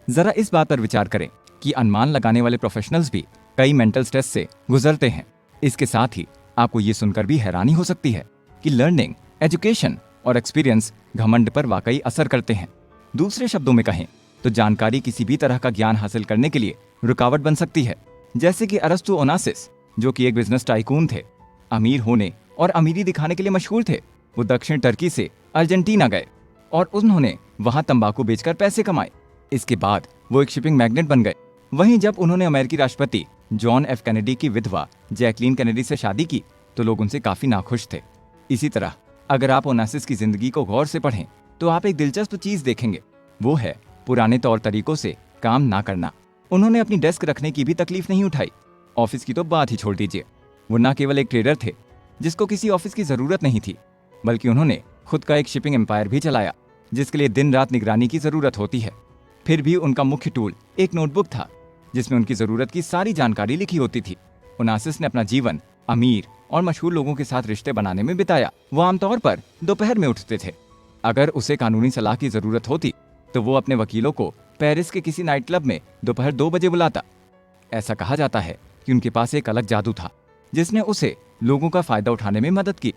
जरा इस बात पर विचार करें कि अनुमान लगाने वाले प्रोफेशनल्स भी कई मेंटल स्ट्रेस से गुजरते हैं। इसके साथ ही आपको ये सुनकर भी हैरानी हो सकती है कि लर्निंग, एजुकेशन और एक्सपीरियंस घमंड पर वाकई असर करते हैं। दूसरे शब्दों में कहें तो जानकारी किसी भी तरह का ज्ञान हासिल करने के लिए रुकावट बन सकती है। जैसे कि अरस्तु ओनासिस, जो कि एक बिजनेस टाइकून थे, अमीर होने और अमीरी दिखाने के लिए मशहूर थे। वो दक्षिण टर्की से अर्जेंटीना गए और उन्होंने वहां तंबाकू बेचकर पैसे कमाए। इसके बाद वो एक शिपिंग मैग्नेट बन गए। वहीं जब उन्होंने अमेरिकी राष्ट्रपति जॉन एफ कैनेडी की विधवा जैकलीन कैनेडी से शादी की तो लोग उनसे काफी नाखुश थे। इसी तरह अगर आप ओनासिस की जिंदगी को गौर से पढ़ें तो आप एक दिलचस्प चीज देखेंगे, वो है पुराने तौर तरीकों से काम ना करना। उन्होंने अपनी डेस्क रखने की भी तकलीफ नहीं उठाई। ऑफिस की तो बात ही छोड़ दीजिए। वो न केवल एक ट्रेडर थे जिसको किसी ऑफिस की जरूरत नहीं थी, बल्कि उन्होंने खुद का एक शिपिंग एम्पायर भी चलाया जिसके लिए दिन रात निगरानी की जरूरत होती है। फिर भी उनका मुख्य टूल एक नोटबुक था जिसमें उनकी जरूरत की सारी जानकारी लिखी होती थी। ओनासिस ने अपना जीवन अमीर और मशहूर लोगों के साथ रिश्ते बनाने में बिताया। वो आमतौर पर दोपहर में उठते थे। अगर उसे कानूनी सलाह की जरूरत होती तो वो अपने वकीलों को पेरिस के किसी नाइट क्लब में दोपहर 2 बजे बुलाता। ऐसा कहा जाता है कि उनके पास एक अलग जादू था जिसने उसे लोगों का फायदा उठाने में मदद की।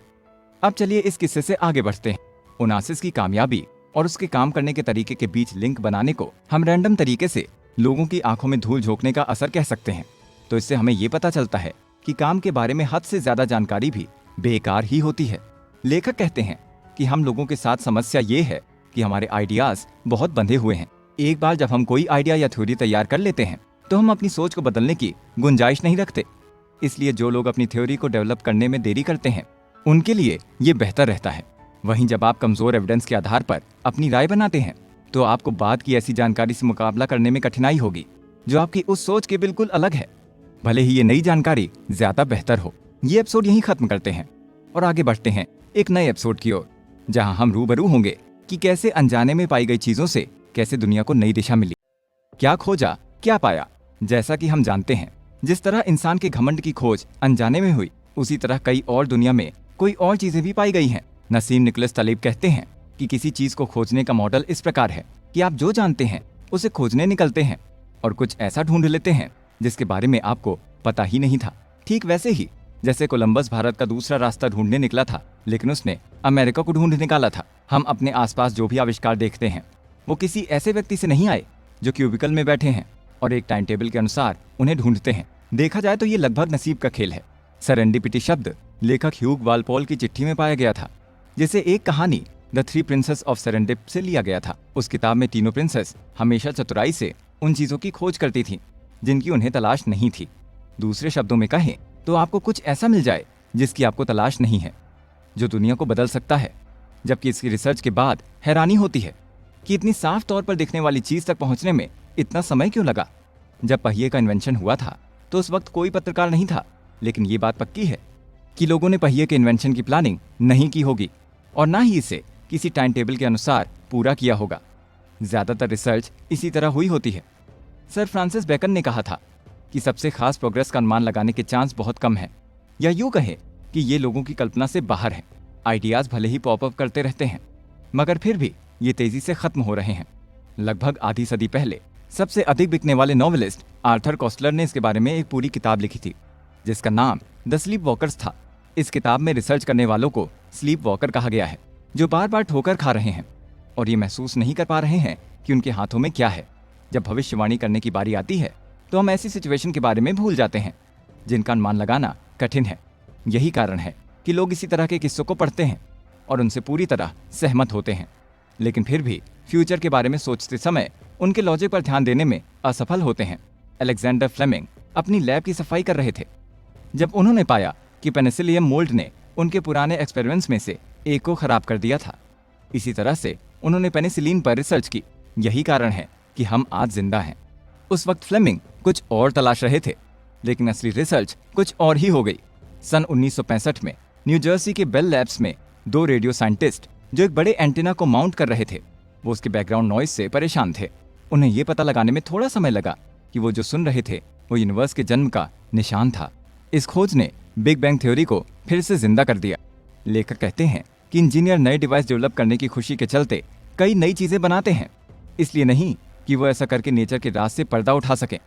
अब चलिए इस किस्से से आगे बढ़ते हैं। ओनासिस की कामयाबी और उसके काम करने के तरीके के बीच लिंक बनाने को हम रैंडम तरीके से लोगों की आंखों में धूल झोंकने का असर कह सकते हैं। तो इससे हमें ये पता चलता है कि काम के बारे में हद से ज्यादा जानकारी भी बेकार ही होती है। लेखक कहते हैं कि हम लोगों के साथ समस्या ये है कि हमारे आइडियाज बहुत बंधे हुए हैं। एक बार जब हम कोई आइडिया या थ्योरी तैयार कर लेते हैं तो हम अपनी सोच को बदलने की गुंजाइश नहीं रखते। इसलिए जो लोग अपनी थ्योरी को डेवलप करने में देरी करते हैं उनके लिए ये बेहतर रहता है। वहीं जब आप कमजोर एविडेंस के आधार पर अपनी राय बनाते हैं तो आपको बाद की ऐसी जानकारी से मुकाबला करने में कठिनाई होगी जो आपकी उस सोच के बिल्कुल अलग है, भले ही ये नई जानकारी ज्यादा बेहतर हो। ये एपिसोड यहीं खत्म करते हैं और आगे बढ़ते हैं एक नए एपिसोड की ओर, जहां हम रूबरू होंगे कि कैसे अनजाने में पाई गई चीजों से कैसे दुनिया को नई दिशा मिली, क्या खोजा क्या पाया। जैसा कि हम जानते हैं, जिस तरह इंसान के घमंड की खोज अनजाने में हुई, उसी तरह कई और दुनिया में कोई और चीजें भी पाई गई हैं। नसीम निकोलस तलेब कहते हैं कि किसी चीज को खोजने का मॉडल इस प्रकार है कि आप जो जानते हैं उसे खोजने निकलते हैं और कुछ ऐसा ढूंढ लेते हैं जिसके बारे में आपको पता ही नहीं था। ठीक वैसे ही जैसे कोलंबस भारत का दूसरा रास्ता ढूंढने निकला था, लेकिन उसने अमेरिका को ढूंढ निकाला था। हम अपने आसपास जो भी आविष्कार देखते हैं वो किसी ऐसे व्यक्ति से नहीं आए जो क्यूबिकल में बैठे हैं और एक टाइम टेबल के अनुसार उन्हें ढूंढते हैं। देखा जाए तो ये लगभग नसीब का खेल है। सेरेंडिपिटी शब्द लेखक ह्यूग वालपोल की चिट्ठी में पाया गया था, जिसे एक कहानी द 3 प्रिंसेस ऑफ सेरेंडिप से लिया गया था। उस किताब में तीनों प्रिंसेस हमेशा चतुराई से उन चीजों की खोज करती थीं जिनकी उन्हें तलाश नहीं थी। दूसरे शब्दों में कहें तो आपको कुछ ऐसा मिल जाए जिसकी आपको तलाश नहीं है, जो दुनिया को बदल सकता है। जबकि इसकी रिसर्च के बाद हैरानी होती है कि इतनी साफ तौर पर दिखने वाली चीज तक पहुंचने में इतना समय क्यों लगा। जब पहिए का इन्वेंशन हुआ था तो उस वक्त कोई पत्रकार नहीं था, लेकिन ये बात पक्की है कि लोगों ने पहिए के इन्वेंशन की प्लानिंग नहीं की होगी और ना ही इसे किसी टाइम टेबल के अनुसार पूरा किया होगा। ज्यादातर रिसर्च इसी तरह हुई होती है। सर फ्रांसिस बेकन ने कहा था कि सबसे खास प्रोग्रेस का अनुमान लगाने के चांस बहुत कम है, या यूं कहे कि ये लोगों की कल्पना से बाहर है। आइडियाज भले ही पॉपअप करते रहते हैं, मगर फिर भी ये तेजी से खत्म हो रहे हैं। लगभग आधी सदी पहले सबसे अधिक बिकने वाले नॉवेलिस्ट आर्थर कोस्टलर ने इसके बारे में एक पूरी किताब लिखी थी, जिसका नाम द स्लीप वॉकर्स था। इस किताब में रिसर्च करने वालों को स्लीप वॉकर कहा गया है, जो बार बार ठोकर खा रहे हैं और ये महसूस नहीं कर पा रहे हैं कि उनके हाथों में क्या है। जब भविष्यवाणी करने की बारी आती है तो हम ऐसी सिचुएशन के बारे में भूल जाते हैं जिनका अनुमान लगाना कठिन है। यही कारण है कि लोग इसी तरह के किस्सों को पढ़ते हैं और उनसे पूरी तरह सहमत होते हैं, लेकिन फिर भी फ्यूचर के बारे में सोचते समय उनके लॉजिक पर ध्यान देने में असफल होते हैं। अलेक्जेंडर फ्लेमिंग अपनी लैब की सफाई कर रहे थे जब उन्होंने पाया कि पेनिसिलियम मोल्ड ने उनके पुराने एक्सपेरिमेंट्स में से एक को खराब कर दिया था। इसी तरह से उन्होंने पेनिसिलिन पर रिसर्च की। यही कारण है कि हम आज जिंदा हैं। उस वक्त फ्लेमिंग कुछ और तलाश रहे थे, लेकिन असली रिसर्च कुछ और ही हो गई। सन 1965 में न्यू जर्सी के बेल लैब्स में 2 रेडियो साइंटिस्ट जो एक बड़े एंटीना को माउंट कर रहे थे, वो उसके बैकग्राउंड नॉइज से परेशान थे। उन्हें ये पता लगाने में थोड़ा समय लगा कि वो जो सुन रहे थे वो यूनिवर्स के जन्म का निशान था। इस खोज ने बिग बैंग थ्योरी को फिर से जिंदा कर दिया। लेखक कहते हैं कि इंजीनियर नए डिवाइस डेवलप करने की खुशी के चलते कई नई चीजें बनाते हैं, इसलिए नहीं कि वो ऐसा करके नेचर के राज से पर्दा उठा सकें।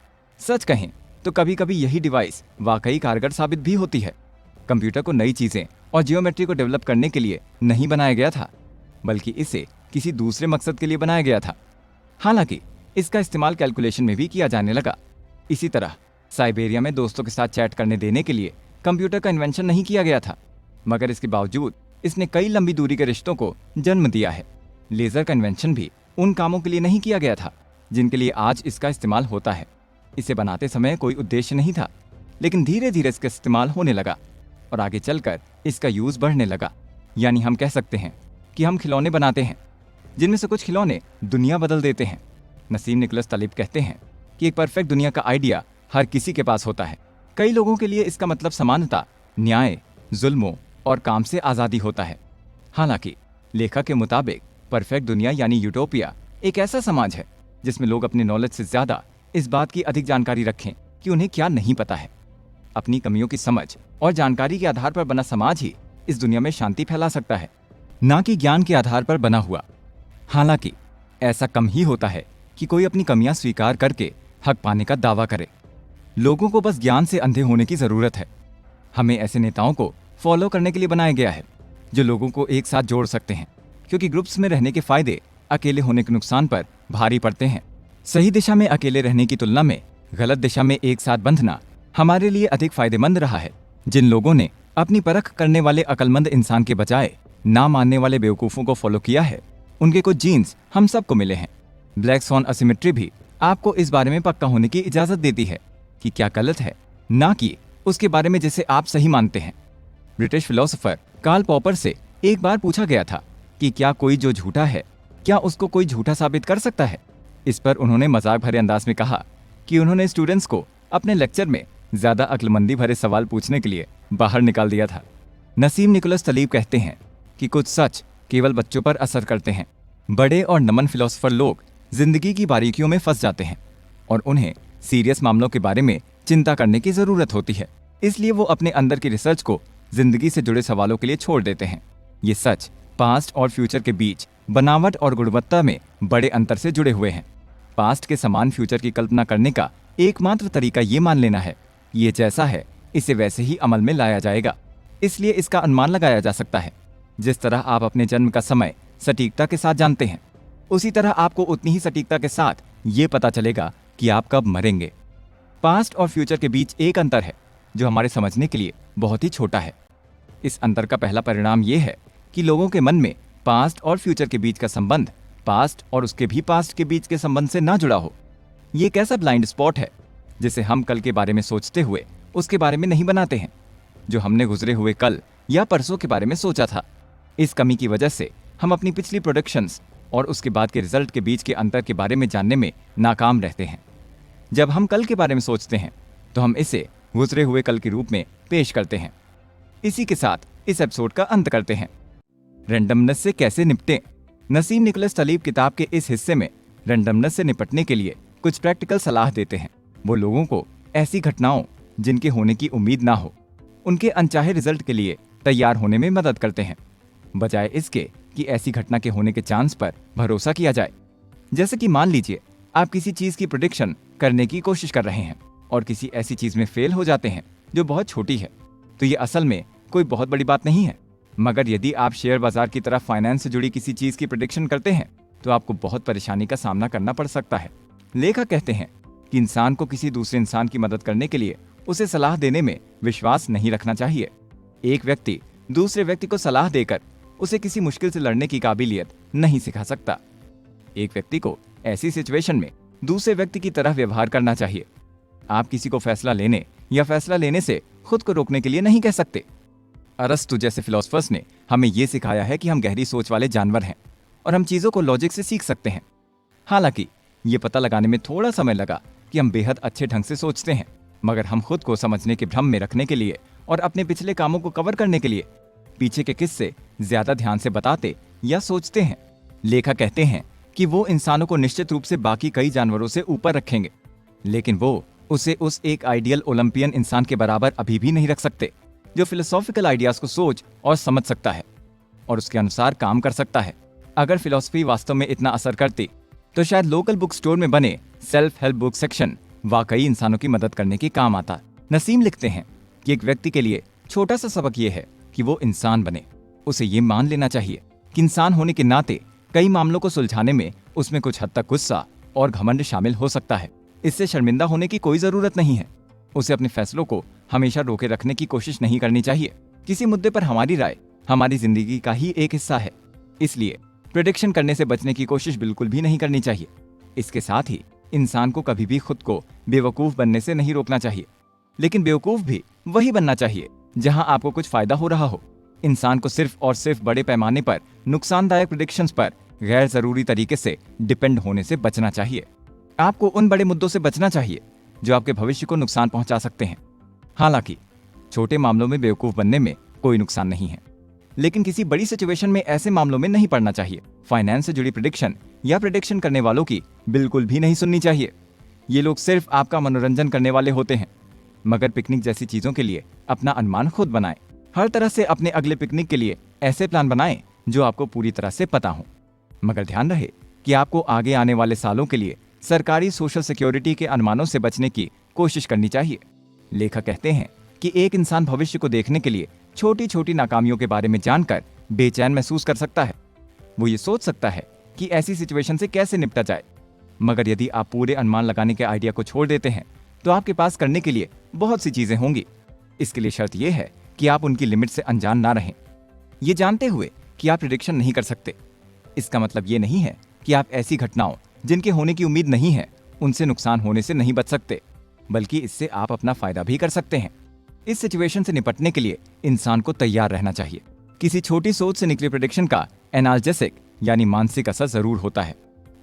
सच कहें तो कभी कभी यही डिवाइस वाकई कारगर साबित भी होती है। कंप्यूटर को नई चीजें और जियोमेट्री को डेवलप करने के लिए नहीं बनाया गया था, बल्कि इसे किसी दूसरे मकसद के लिए बनाया गया था। हालांकि इसका इस्तेमाल कैलकुलेशन में भी किया जाने लगा। इसी तरह साइबेरिया में दोस्तों के साथ चैट करने देने के लिए कंप्यूटर का इन्वेंशन नहीं किया गया था, मगर इसके बावजूद इसने कई लंबी दूरी के रिश्तों को जन्म दिया है। लेजर का इन्वेंशन भी उन कामों के लिए नहीं किया गया था जिनके लिए आज इसका इस्तेमाल होता है। इसे बनाते समय कोई उद्देश्य नहीं था, लेकिन धीरे धीरे इसका इस्तेमाल होने लगा और आगे चलकर इसका यूज बढ़ने लगा। यानी हम कह सकते हैं कि हम खिलौने बनाते हैं, जिनमें से कुछ खिलौने दुनिया बदल देते हैं। नसीम निकोलस तलीब कहते हैं कि एक परफेक्ट दुनिया का आइडिया हर किसी के पास होता है। कई लोगों के लिए इसका मतलब समानता, न्याय, जुल्मों और काम से आज़ादी होता है। हालांकि लेखक के मुताबिक परफेक्ट दुनिया यानी यूटोपिया एक ऐसा समाज है जिसमें लोग अपनी नॉलेज से ज्यादा इस बात की अधिक जानकारी रखें कि उन्हें क्या नहीं पता है। अपनी कमियों की समझ और जानकारी के आधार पर बना समाज ही इस दुनिया में शांति फैला सकता है, ना कि ज्ञान के आधार पर बना हुआ। हालांकि ऐसा कम ही होता है कि कोई अपनी कमियां स्वीकार करके हक पाने का दावा करे। लोगों को बस ज्ञान से अंधे होने की जरूरत है। हमें ऐसे नेताओं को फॉलो करने के लिए बनाया गया है जो लोगों को एक साथ जोड़ सकते हैं, क्योंकि ग्रुप्स में रहने के फायदे अकेले होने के नुकसान पर भारी पड़ते हैं। सही दिशा में अकेले रहने की तुलना में गलत दिशा में एक साथ बंधना हमारे लिए अधिक फायदेमंद रहा है। जिन लोगों ने अपनी परख करने वाले अक्लमंद इंसान के बजाय ना मानने वाले बेवकूफों को फॉलो किया है, उनके कुछ जीन्स हम सबको मिले हैं। ब्लैक स्वॉन असिमेट्री भी आपको इस बारे में पक्का होने की इजाजत देती है कि क्या गलत है, ना कि उसके बारे में जिसे आप सही मानते हैं। ब्रिटिश फिलोसोफर कार्ल पॉपर से एक बार पूछा गया था कि क्या कोई जो झूठा है, क्या उसको कोई झूठा साबित कर सकता है। इस पर उन्होंने मजाक भरे अंदाज में कहा कि उन्होंने स्टूडेंट्स को अपने लेक्चर में ज्यादा अक्लमंदी भरे सवाल पूछने के लिए बाहर निकाल दिया था। नसीम निकोलस तलीब कहते हैं कि कुछ सच केवल बच्चों पर असर करते हैं। बड़े और नमन फिलोसोफर लोग जिंदगी की बारीकियों में फंस जाते हैं और उन्हें सीरियस मामलों के बारे में चिंता करने की जरूरत होती है, इसलिए वो अपने अंदर की रिसर्च को जिंदगी से जुड़े सवालों के लिए छोड़ देते हैं। ये सच पास्ट और फ्यूचर के बीच बनावट और गुणवत्ता में बड़े अंतर से जुड़े हुए हैं। पास्ट के समान फ्यूचर की कल्पना करने का एकमात्र तरीका ये मान लेना है ये जैसा है इसे वैसे ही अमल में लाया जाएगा, इसलिए इसका अनुमान लगाया जा सकता है। जिस तरह आप अपने जन्म का समय सटीकता के साथ जानते हैं, उसी तरह आपको उतनी ही सटीकता के साथ ये पता चलेगा कि आप कब मरेंगे। पास्ट और फ्यूचर के बीच एक अंतर है जो हमारे समझने के लिए बहुत ही छोटा है। इस अंतर का पहला परिणाम ये है कि लोगों के मन में पास्ट और फ्यूचर के बीच का संबंध पास्ट और उसके भी पास्ट के बीच के संबंध से ना जुड़ा हो। ये एक ऐसा ब्लाइंड स्पॉट है जिसे हम कल के बारे में सोचते हुए उसके बारे में नहीं बनाते हैं, जो हमने गुजरे हुए कल या परसों के बारे में सोचा था। इस कमी की वजह से हम अपनी पिछली प्रोडक्शंस और उसके बाद के रिजल्ट के बीच के अंतर के बारे में जानने में नाकाम रहते हैं। जब हम कल के बारे में सोचते हैं तो हम इसे गुजरे हुए कल के रूप में पेश करते हैं। इसी के साथ इस एपिसोड का अंत करते हैं। रैंडमनेस से कैसे निपटें? नसीम निकोलस तलीब किताब के इस हिस्से में रैंडमनेस से निपटने के लिए कुछ प्रैक्टिकल सलाह देते हैं। वो लोगों को ऐसी घटनाओं जिनके होने की उम्मीद ना हो, उनके अनचाहे रिजल्ट के लिए तैयार होने में मदद करते हैं, बजाय इसके कि ऐसी घटना के होने के चांस पर भरोसा किया जाए। जैसे कि मान लीजिए आप किसी चीज की प्रेडिक्शन करने की कोशिश कर रहे हैं और किसी ऐसी चीज में फेल हो जाते हैं जो बहुत छोटी है, तो ये असल में कोई बहुत बड़ी बात नहीं है। मगर यदि आप शेयर बाजार की तरह फाइनेंस से जुड़ी किसी चीज की प्रेडिक्शन करते हैं तो आपको बहुत परेशानी का सामना करना पड़ सकता है। लेखक कहते हैं कि इंसान को किसी दूसरे इंसान की मदद करने के लिए उसे सलाह देने में विश्वास नहीं रखना चाहिए। एक व्यक्ति दूसरे व्यक्ति को सलाह देकर उसे किसी मुश्किल से लड़ने की काबिलियत नहीं सिखा सकता। एक व्यक्ति को ऐसी सिचुएशन में दूसरे व्यक्ति की तरह व्यवहार करना चाहिए। आप किसी को फैसला लेने या फैसला लेने से खुद को रोकने के लिए नहीं कह सकते। अरस्तु जैसे फिलोसफर्स ने हमें यह सिखाया है कि हम गहरी सोच वाले जानवर हैं और हम चीजों को लॉजिक से सीख सकते हैं। हालांकि ये पता लगाने में थोड़ा समय लगा कि हम बेहद अच्छे ढंग से सोचते हैं, मगर हम खुद को समझने के भ्रम में रखने के लिए और अपने पिछले कामों को कवर करने के लिए पीछे के किस्से ज्यादा ध्यान से बताते या सोचते हैं। लेखक कहते हैं कि वो इंसानों को निश्चित रूप से बाकी कई जानवरों से ऊपर रखेंगे, लेकिन वो उसे उस एक आइडियल ओलंपियन इंसान के बराबर अभी भी नहीं रख सकते जो फिलोसॉफिकल आइडियाज को सोच और समझ सकता है और उसके अनुसार काम कर सकता है। अगर फिलॉसफी वास्तव में इतना असर करती तो शायद लोकल बुक स्टोर में बने सेल्फ हेल्प बुक सेक्शन वाकई इंसानों की मदद करने के काम आता। नसीम लिखते हैं कि एक व्यक्ति के लिए छोटा सा सबक यह है कि वो इंसान बने। उसे ये मान लेना चाहिए कि इंसान होने के नाते कई मामलों को सुलझाने में उसमें कुछ हद तक गुस्सा और घमंड शामिल हो सकता है। इससे शर्मिंदा होने की कोई जरूरत नहीं है। उसे अपने फैसलों को हमेशा रोके रखने की कोशिश नहीं करनी चाहिए। किसी मुद्दे पर हमारी राय हमारी जिंदगी का ही एक हिस्सा है, इसलिए प्रेडिक्शन करने से बचने की कोशिश बिल्कुल भी नहीं करनी चाहिए। इसके साथ ही इंसान को कभी भी खुद को बेवकूफ बनने से नहीं रोकना चाहिए, लेकिन बेवकूफ भी वही बनना चाहिए जहां आपको कुछ फायदा हो रहा हो। इंसान को सिर्फ और सिर्फ बड़े पैमाने पर नुकसानदायक प्रेडिक्शंस पर गैर जरूरी तरीके से डिपेंड होने से बचना चाहिए। आपको उन बड़े मुद्दों से बचना चाहिए जो आपके भविष्य को नुकसान पहुंचा सकते हैं। हालांकि छोटे मामलों में बेवकूफ बनने में कोई नुकसान नहीं है, लेकिन किसी बड़ी सिचुएशन में ऐसे मामलों में नहीं पड़ना चाहिए। फाइनेंस से जुड़ी प्रेडिक्शन या प्रेडिक्शन करने वालों की बिल्कुल भी नहीं सुननी चाहिए। ये लोग सिर्फ आपका मनोरंजन करने वाले होते हैं, मगर पिकनिक जैसी चीजों के लिए अपना अनुमान खुद बनाएं। हर तरह से अपने अगले पिकनिक के लिए ऐसे प्लान बनाएं जो आपको पूरी तरह से पता हो, मगर ध्यान रहे कि आपको आगे आने वाले सालों के लिए सरकारी सोशल सिक्योरिटी के अनुमानों से बचने की कोशिश करनी चाहिए। लेखक कहते हैं कि एक इंसान भविष्य को देखने के लिए छोटी छोटी नाकामियों के बारे में जानकर बेचैन महसूस कर सकता है। वो ये सोच सकता है कि ऐसी सिचुएशन से कैसे निपटा जाए, मगर यदि आप पूरे अनुमान लगाने के आइडिया को छोड़ देते हैं तो आपके पास करने के लिए बहुत सी चीजें होंगी। इसके लिए शर्त यह है कि आप उनकी लिमिट से अनजान ना रहें। ये जानते हुए कि आप प्रेडिक्शन नहीं कर सकते, इसका मतलब ये नहीं है कि आप ऐसी घटनाओं जिनके होने की उम्मीद नहीं है उनसे नुकसान होने से नहीं बच सकते, बल्कि इससे आप अपना फायदा भी कर सकते हैं। इस सिचुएशन से निपटने के लिए इंसान को तैयार रहना चाहिए। किसी छोटी सोच से निकली प्रेडिक्शन का एनाल्जेसिक यानी मानसिक असर जरूर होता है।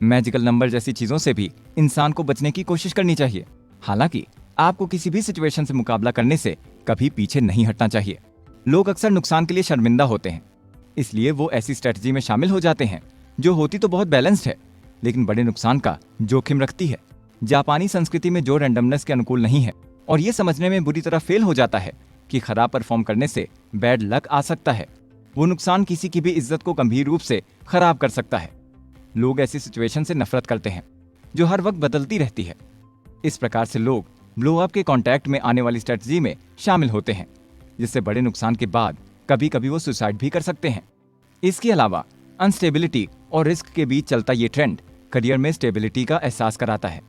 मैजिकल नंबर जैसी चीजों से भी इंसान को बचने की कोशिश करनी चाहिए। हालांकि आपको किसी भी सिचुएशन से मुकाबला करने से कभी पीछे नहीं हटना चाहिए। लोग अक्सर नुकसान के लिए शर्मिंदा होते हैं, इसलिए वो ऐसी स्ट्रेटजी में शामिल हो जाते हैं जो होती तो बहुत बैलेंस्ड है, लेकिन बड़े नुकसान का जोखिम रखती है। जापानी संस्कृति में जो रैंडमनेस के अनुकूल नहीं है और ये समझने में बुरी तरह फेल हो जाता है कि खराब परफॉर्म करने से बैड लक आ सकता है, वो नुकसान किसी की भी इज्जत को गंभीर रूप से खराब कर सकता है। लोग ऐसी सिचुएशन से नफरत करते हैं जो हर वक्त बदलती रहती है। इस प्रकार से लोग ब्लो अप के कांटेक्ट में आने वाली स्ट्रेटजी में शामिल होते हैं, जिससे बड़े नुकसान के बाद कभी कभी वो सुसाइड भी कर सकते हैं। इसके अलावा अनस्टेबिलिटी और रिस्क के बीच चलता ये ट्रेंड करियर में स्टेबिलिटी का एहसास कराता है,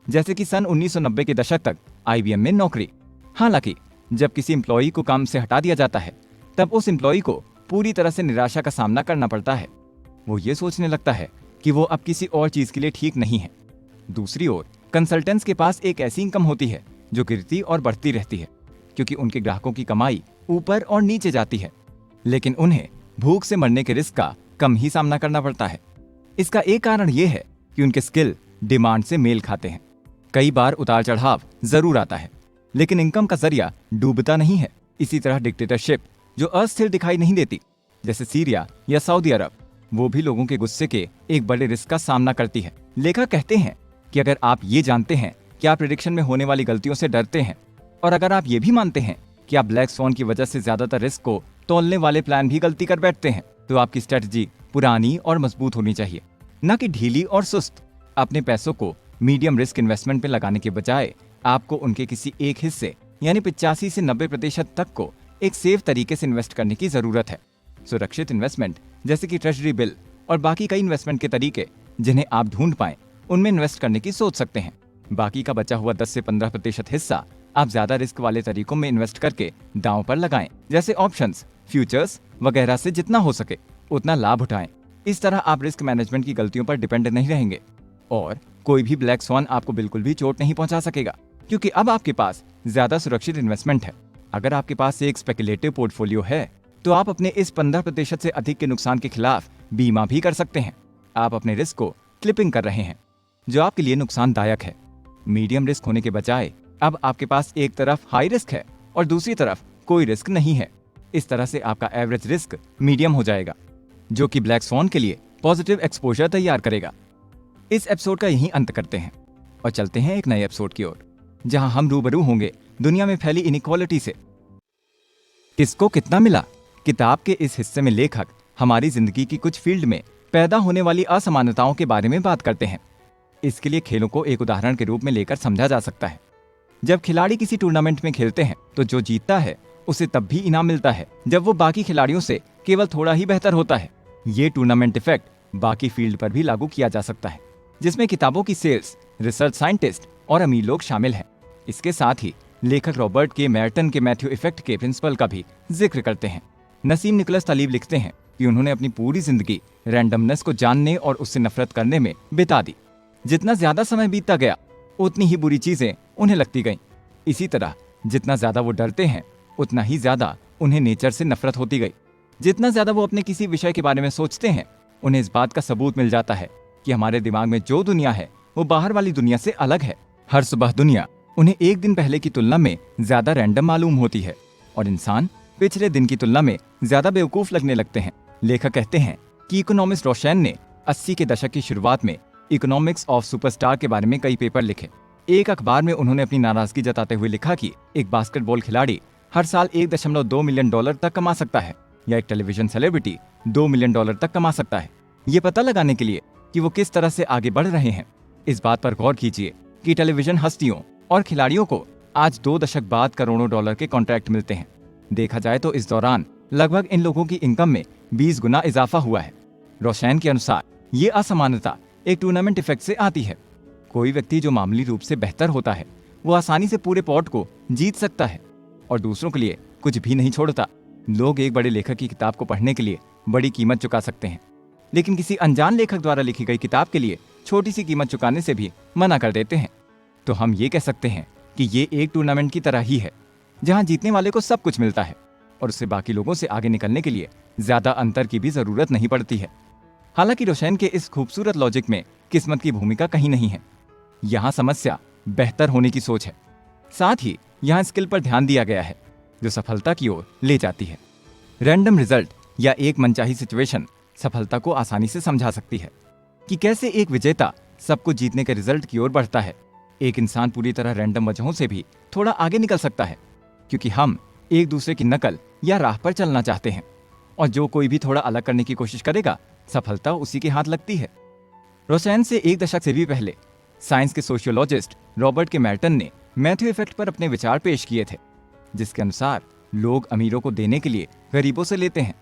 जैसे कि सन 1990 के दशक तक IBM में नौकरी। हालांकि जब किसी एम्प्लॉई को काम से हटा दिया जाता है तब उस एम्प्लॉई को पूरी तरह से निराशा का सामना करना पड़ता है। वो ये सोचने लगता है कि वो अब किसी और चीज के लिए ठीक नहीं है। दूसरी ओर कंसल्टेंट्स के पास एक ऐसी इनकम होती है जो गिरती और बढ़ती रहती है, क्योंकि उनके ग्राहकों की कमाई ऊपर और नीचे जाती है, लेकिन उन्हें भूख से मरने के रिस्क का कम ही सामना करना पड़ता है। इसका एक कारण यह है कि उनके स्किल डिमांड से मेल खाते हैं। कई बार उतार चढ़ाव जरूर आता है, लेकिन इनकम का जरिया डूबता नहीं है। इसी तरह डिक्टेटरशिप जो अस्थिर दिखाई नहीं देती, जैसे सीरिया या सऊदी अरब, वो भी लोगों के गुस्से के एक बड़े रिस्क का सामना करती है। लेखक कहते हैं कि अगर आप ये जानते हैं क्या प्रिडिक्शन में होने वाली गलतियों से डरते हैं? और अगर आप ये भी मानते हैं कि आप ब्लैक स्वॉन की वजह से ज्यादातर रिस्क को तोलने वाले प्लान भी गलती कर बैठते हैं, तो आपकी स्ट्रेटजी पुरानी और मजबूत होनी चाहिए, न कि ढीली और सुस्त। अपने पैसों को मीडियम रिस्क इन्वेस्टमेंट में लगाने के बजाय आपको उनके किसी एक हिस्से यानी 85 से 90% तक को एक सेफ तरीके से इन्वेस्ट करने की जरूरत है। सुरक्षित इन्वेस्टमेंट जैसे कि ट्रेजरी बिल और बाकी कई इन्वेस्टमेंट के तरीके जिन्हें आप ढूंढ पाएं, उनमें इन्वेस्ट करने की सोच सकते हैं। बाकी का बचा हुआ 10 से 15% हिस्सा आप ज्यादा रिस्क वाले तरीकों में इन्वेस्ट करके दांव पर लगाएं, जैसे ऑप्शंस, फ्यूचर्स वगैरह से जितना हो सके उतना लाभ उठाएं। इस तरह आप रिस्क मैनेजमेंट की गलतियों पर डिपेंड नहीं रहेंगे और कोई भी ब्लैक स्वॉन आपको बिल्कुल भी चोट नहीं पहुंचा सकेगा, क्योंकि अब आपके पास ज्यादा सुरक्षित इन्वेस्टमेंट है। अगर आपके पास एक स्पेकुलेटिव पोर्टफोलियो है तो आप अपने इस 15% से अधिक के नुकसान के खिलाफ बीमा भी कर सकते हैं। आप अपने रिस्क को क्लिपिंग कर रहे हैं, जो आपके लिए नुकसानदायक है। मीडियम रिस्क होने के बजाय अब आपके पास एक तरफ हाई रिस्क है और दूसरी तरफ कोई रिस्क नहीं है। इस तरह से आपका एवरेज रिस्क मीडियम हो जाएगा, जो कि ब्लैक स्वॉन के लिए पॉजिटिव एक्सपोजर तैयार करेगा। इस एपिसोड का यहीं अंत करते हैं और चलते हैं एक नए एपिसोड की ओर, जहां हम रूबरू होंगे दुनिया में फैली इनइक्वालिटी से। किसको कितना मिला? किताब के इस हिस्से में लेखक हमारी जिंदगी की कुछ फील्ड में पैदा होने वाली असमानताओं के बारे में बात करते हैं। इसके लिए खेलों को एक उदाहरण के रूप में लेकर समझा जा सकता है। जब खिलाड़ी किसी टूर्नामेंट में खेलते हैं तो जो जीतता है उसे तब भी इनाम मिलता है जब वो बाकी खिलाड़ियों से केवल थोड़ा ही बेहतर होता है। ये टूर्नामेंट इफेक्ट बाकी फील्ड पर भी लागू किया जा सकता है, जिसमें किताबों की सेल्स, रिसर्च साइंटिस्ट और अमीर लोग शामिल हैं। इसके साथ ही लेखक रॉबर्ट के मेर्टन के मैथ्यू इफेक्ट के प्रिंसिपल का भी जिक्र करते हैं। नसीम निकोलस तलीब लिखते हैं कि उन्होंने अपनी पूरी जिंदगी रैंडमनेस को जानने और उससे नफरत करने में बिता दी। जितना ज्यादा समय बीतता गया उतनी ही बुरी चीजें उन्हें लगती गईं। इसी तरह जितना ज्यादा वो डरते हैं उतना ही ज्यादा उन्हें नेचर से नफरत होती गई। जितना ज्यादा वो अपने किसी विषय के बारे में सोचते हैं, उन्हें इस बात का सबूत मिल जाता है कि हमारे दिमाग में जो दुनिया है वो बाहर वाली दुनिया से अलग है। हर सुबह दुनिया उन्हें एक दिन पहले की तुलना में ज्यादा रैंडम मालूम होती है और इंसान पिछले दिन की तुलना में ज्यादा बेवकूफ लगने लगते हैं। लेखक कहते हैं कि इकोनॉमिस्ट रोशैन ने 80 के दशक की शुरुआत में इकोनॉमिक्स ऑफ सुपरस्टार के बारे में कई पेपर लिखे। एक अखबार में उन्होंने अपनी नाराजगी जताते हुए लिखा कि एक बास्केटबॉल खिलाड़ी हर साल $1.2 मिलियन तक कमा सकता है या एक टेलीविजन सेलिब्रिटी $2 मिलियन तक कमा सकता है। ये पता लगाने के लिए कि वो किस तरह से आगे बढ़ रहे हैं, इस बात पर गौर कीजिए कि टेलीविजन हस्तियों और खिलाड़ियों को आज 2 दशक बाद करोड़ों डॉलर के कॉन्ट्रैक्ट मिलते हैं। देखा जाए तो इस दौरान लगभग इन लोगों की इनकम में 20 गुना इजाफा हुआ है। रोशैन के अनुसार ये असमानता एक टूर्नामेंट इफेक्ट से आती है। कोई व्यक्ति जो मामूली रूप से बेहतर होता है वो आसानी से पूरे पॉट को जीत सकता है और दूसरों के लिए कुछ भी नहीं छोड़ता। लोग एक बड़े लेखक की किताब को पढ़ने के लिए बड़ी कीमत चुका सकते हैं, लेकिन किसी अनजान लेखक द्वारा लिखी गई किताब के लिए छोटी सी कीमत चुकाने से भी मना कर देते हैं। तो हम ये कह सकते हैं कि ये एक टूर्नामेंट की तरह ही है, जहां जीतने वाले को सब कुछ मिलता है और उससे बाकी लोगों से आगे निकलने के लिए ज्यादा अंतर की भी जरूरत नहीं पड़ती है। हालांकि रोशैन के इस खूबसूरत लॉजिक में किस्मत की भूमिका कहीं नहीं है। यहाँ समस्या बेहतर होने की सोच है। साथ ही यहाँ स्किल पर ध्यान दिया गया है जो सफलता की ओर ले जाती है। रैंडम रिजल्ट या एक मनचाही सिचुएशन सफलता को आसानी से समझा सकती है कि कैसे एक विजेता सबको जीतने के रिजल्ट की ओर बढ़ता है। एक इंसान पूरी तरह रैंडम वजहों से भी थोड़ा आगे निकल सकता है, क्योंकि हम एक दूसरे की नकल या राह पर चलना चाहते हैं और जो कोई भी थोड़ा अलग करने की कोशिश करेगा सफलता उसी के हाथ लगती है। रोशैन से एक दशक से भी पहले साइंस के सोशियोलॉजिस्ट रॉबर्ट के मेर्टन ने मैथ्यू इफेक्ट पर अपने विचार पेश किए थे, जिसके अनुसार लोग अमीरों को देने के लिए गरीबों से लेते हैं।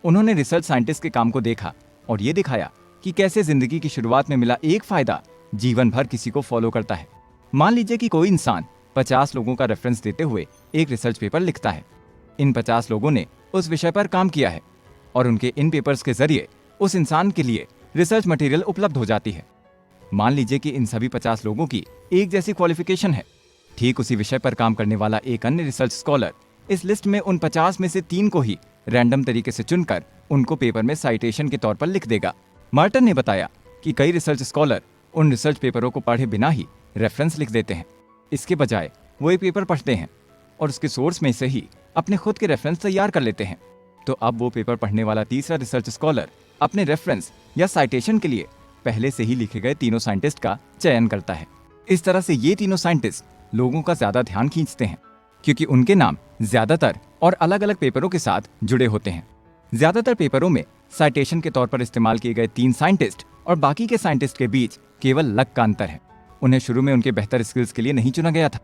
उन्होंने रिसर्च साइंटिस्ट के काम को देखा और ये दिखाया कि कैसे जिंदगी की शुरुआत में मिला एक फायदा जीवन भर किसी को फॉलो करता है। मान लीजिए कि कोई इंसान 50 लोगों का रेफरेंस देते हुए एक रिसर्च पेपर लिखता है। इन 50 लोगों ने उस विषय पर काम किया है और उनके इन पेपर्स के जरिए उस इंसान के लिए रिसर्च मटेरियल उपलब्ध हो जाती है। मान लीजिए कि इन सभी 50 लोगों की एक जैसी क्वालिफिकेशन है। ठीक उसी विषय पर काम करने वाला एक अन्य रिसर्च स्कॉलर इस लिस्ट में उन 50 में से 3 को ही रैंडम तरीके से चुनकर उनको पेपर में साइटेशन के तौर पर लिख देगा। मार्टन ने बताया कि कई रिसर्च स्कॉलर उन रिसर्च पेपरों को पढ़े बिना ही रेफरेंस लिख देते हैं। इसके बजाय वो एक पेपर पढ़ते हैं और उसके सोर्स में से ही अपने खुद के रेफरेंस तैयार कर लेते हैं। तो अब वो पेपर पढ़ने वाला तीसरा रिसर्च स्कॉलर अपने रेफरेंस या साइटेशन के लिए पहले से ही लिखे गए तीनों साइंटिस्ट का चयन करता है। इस तरह से ये तीनों साइंटिस्ट लोगों का ज्यादा ध्यान खींचते हैं क्योंकि उनके नाम ज्यादातर और अलग अलग पेपरों के साथ जुड़े होते हैं। ज्यादातर पेपरों में साइटेशन के तौर पर इस्तेमाल किए गए 3 साइंटिस्ट और बाकी के साइंटिस्ट के बीच केवल लक का अंतर है। उन्हें शुरू में उनके बेहतर स्किल्स के लिए नहीं चुना गया था,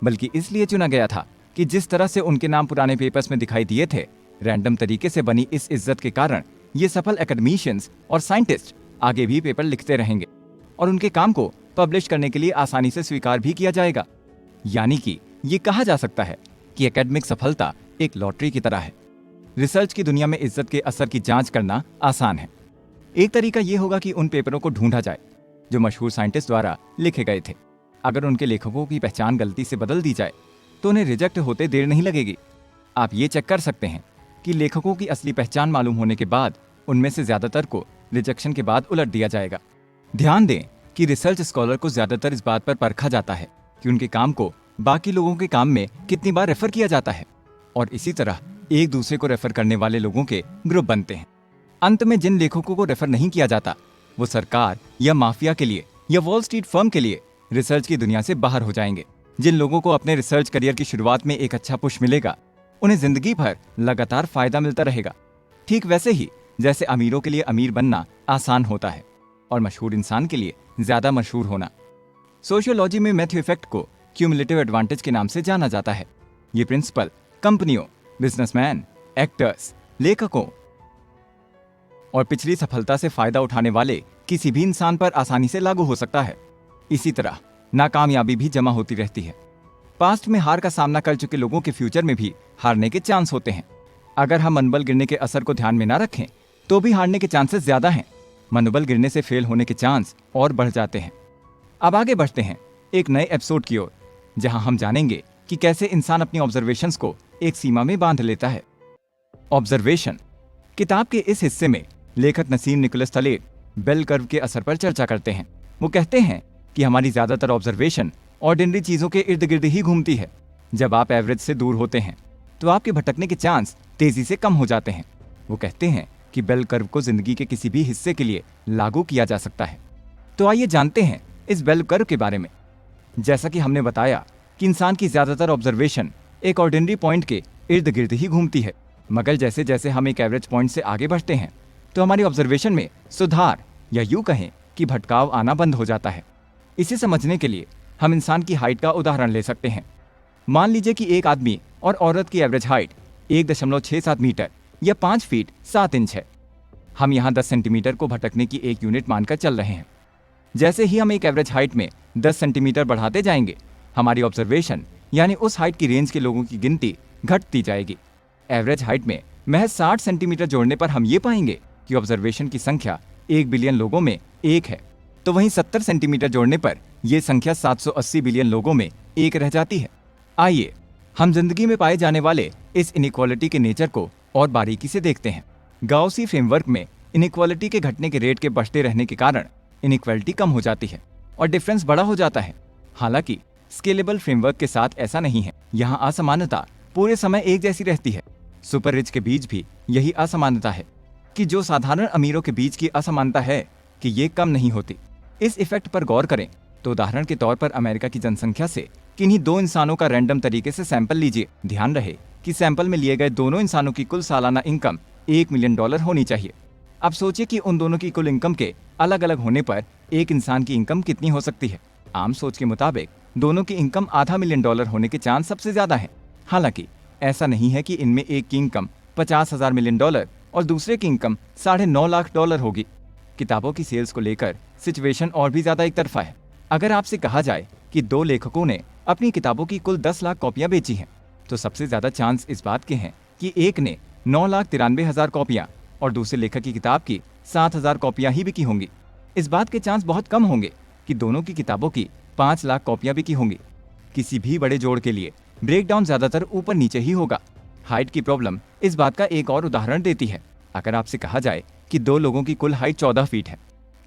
बल्कि इसलिए चुना गया था कि जिस तरह से उनके नाम पुराने पेपर्स में दिखाई दिए थे, रैंडम तरीके से बनी इस इज्जत के कारण ये सफल एकेडमिशियंस और साइंटिस्ट आगे भी पेपर लिखते रहेंगे और उनके काम को पब्लिश करने के लिए आसानी से स्वीकार भी किया जाएगा। यानी कि ये कहा जा सकता है कि एकेडमिक सफलता एक लॉटरी की तरह है। रिसर्च की दुनिया में इज्जत के असर की जांच करना आसान है। एक तरीका यह होगा कि उन पेपरों को ढूंढा जाए जो मशहूर साइंटिस्ट द्वारा लिखे गए थे। अगर उनके लेखकों की पहचान गलती से बदल दी जाए तो उन्हें रिजेक्ट होते देर नहीं लगेगी। आप ये चेक कर सकते हैं कि लेखकों की असली पहचान मालूम होने के बाद उनमें से ज्यादातर को रिजेक्शन के बाद उलट दिया जाएगा। ध्यान दें कि रिसर्च स्कॉलर को ज्यादातर इस बात पर परखा जाता है कि उनके काम को बाकी लोगों के काम में कितनी बार रेफर किया जाता है और इसी तरह एक दूसरे को रेफर करने वाले लोगों के ग्रुप बनते हैं। अंत में जिन लेखकों को रेफर नहीं किया जाता वो सरकार या माफिया के लिए या वॉल स्ट्रीट फर्म के लिए रिसर्च की दुनिया से बाहर हो जाएंगे। जिन लोगों को अपने रिसर्च करियर की शुरुआत में एक अच्छा पुश मिलेगा उन्हें जिंदगी भर लगातार फायदा मिलता रहेगा। ठीक वैसे ही जैसे अमीरों के लिए अमीर बनना आसान होता है और मशहूर इंसान के लिए ज्यादा मशहूर होना। सोशियोलॉजी में मैथ्यू इफेक्ट को क्यूमुलेटिव एडवांटेज के नाम से जाना जाता है। ये प्रिंसिपल कंपनियों, बिजनेसमैन, एक्टर्स, लेखकों और पिछली सफलता से फायदा उठाने वाले किसी भी इंसान पर आसानी से लागू हो सकता है। इसी तरह नाकामयाबी भी जमा होती रहती है। पास्ट में हार का सामना कर चुके लोगों के फ्यूचर में भी हारने के चांस होते हैं। अगर हम मनोबल गिरने के असर को ध्यान में ना रखें तो भी हारने के चांसेस ज्यादा हैं। मनोबल गिरने से फेल होने के चांस और बढ़ जाते हैं। अब आगे बढ़ते हैं एक नए एपिसोड की ओर, जहां हम जानेंगे कि कैसे इंसान अपनी ऑब्जर्वेशंस को एक सीमा में बांध लेता है। ऑब्जर्वेशन किताब के इस हिस्से में लेखक Nassim Nicholas Taleb bell curve के असर पर चर्चा करते हैं। वो कहते हैं कि हमारी ज्यादातर ऑब्जर्वेशन ऑर्डिनरी चीजों के इर्द गिर्द ही घूमती है। जब आप एवरेज से दूर होते हैं तो आपके भटकने के चांस तेजी से कम हो जाते हैं। वो कहते हैं कि बेल कर्व को जिंदगी के किसी भी हिस्से के लिए लागू किया जा सकता है। तो आइए जानते हैं इस बेल कर्व के बारे में। जैसा कि हमने बताया कि इंसान की ज्यादातर ऑब्जर्वेशन एक ऑर्डिनरी पॉइंट के इर्द गिर्द ही घूमती है, मगर जैसे जैसे हम एक एवरेज पॉइंट से आगे बढ़ते हैं तो हमारी ऑब्जर्वेशन में सुधार या यूं कहें कि भटकाव आना बंद हो जाता है। इसे समझने के लिए हम इंसान की हाइट का उदाहरण ले सकते हैं। मान लीजिए कि एक आदमी और औरत की एवरेज हाइट 1.67 मीटर या 5 फीट 7 इंच है। हम यहाँ 10 सेंटीमीटर को भटकने की एक यूनिट मानकर चल रहे हैं। जैसे ही हम एक एवरेज हाइट में 10 सेंटीमीटर बढ़ाते जाएंगे, हमारी ऑब्जर्वेशन यानी उस हाइट की रेंज के लोगों की गिनती घटती जाएगी। एवरेज हाइट में महज 60 सेंटीमीटर जोड़ने पर हम ये पाएंगे कि ऑब्जर्वेशन की संख्या 1 बिलियन लोगों में 1 है, तो वहीं 70 सेंटीमीटर जोड़ने पर यह संख्या 780 बिलियन लोगों में 1 रह जाती है। आइए हम जिंदगी में पाए जाने वाले इस इनइक्वालिटी के नेचर को और बारीकी से देखते हैं। गाउसी फ्रेमवर्क में इनइक्वालिटी के घटने के रेट के बढ़ते रहने के कारण इनइक्वालिटी कम हो जाती है और डिफरेंस बड़ा हो जाता है। हालांकि स्केलेबल फ्रेमवर्क के साथ ऐसा नहीं है। यहाँ असमानता पूरे समय एक जैसी रहती है। सुपर रिच के बीच भी यही असमानता है कि जो साधारण अमीरों के बीच की असमानता है कि ये कम नहीं होती। इस इफेक्ट पर गौर करें तो उदाहरण के तौर पर अमेरिका की जनसंख्या से किन्हीं 2 इंसानों का रैंडम तरीके से सैंपल लीजिए। ध्यान रहे कि सैंपल में लिए गए दोनों इंसानों की कुल सालाना इनकम $1 मिलियन होनी चाहिए। अब सोचिए कि उन दोनों की कुल इनकम के अलग अलग होने पर एक इंसान की इनकम कितनी हो सकती है। आम सोच के मुताबिक दोनों की इनकम $500 मिलियन होने के चांस सबसे ज्यादा है। हालांकि ऐसा नहीं है कि इनमें एक की इनकम $50,000 मिलियन और दूसरे की इनकम $9.5 लाख होगी। किताबों की सेल्स को लेकर सिचुएशन और भी ज्यादा एक तरफा है। अगर आपसे कहा जाए कि 2 लेखकों ने अपनी किताबों की कुल 10 लाख कॉपियां बेची हैं, तो सबसे ज्यादा चांस इस बात के हैं कि एक ने 9,93,000 कॉपियां और दूसरे लेखक की किताब की 7,000 कॉपियां ही बिकी होंगी। इस बात के चांस बहुत कम होंगे कि दोनों की किताबों की 5 लाख कॉपियां बिकी होंगी। किसी भी बड़े जोड़ के लिए ब्रेकडाउन ज्यादातर ऊपर नीचे ही होगा। हाइट की प्रॉब्लम इस बात का एक और उदाहरण देती है। अगर आपसे कहा जाए कि 2 लोगों की कुल हाइट 14 फीट है,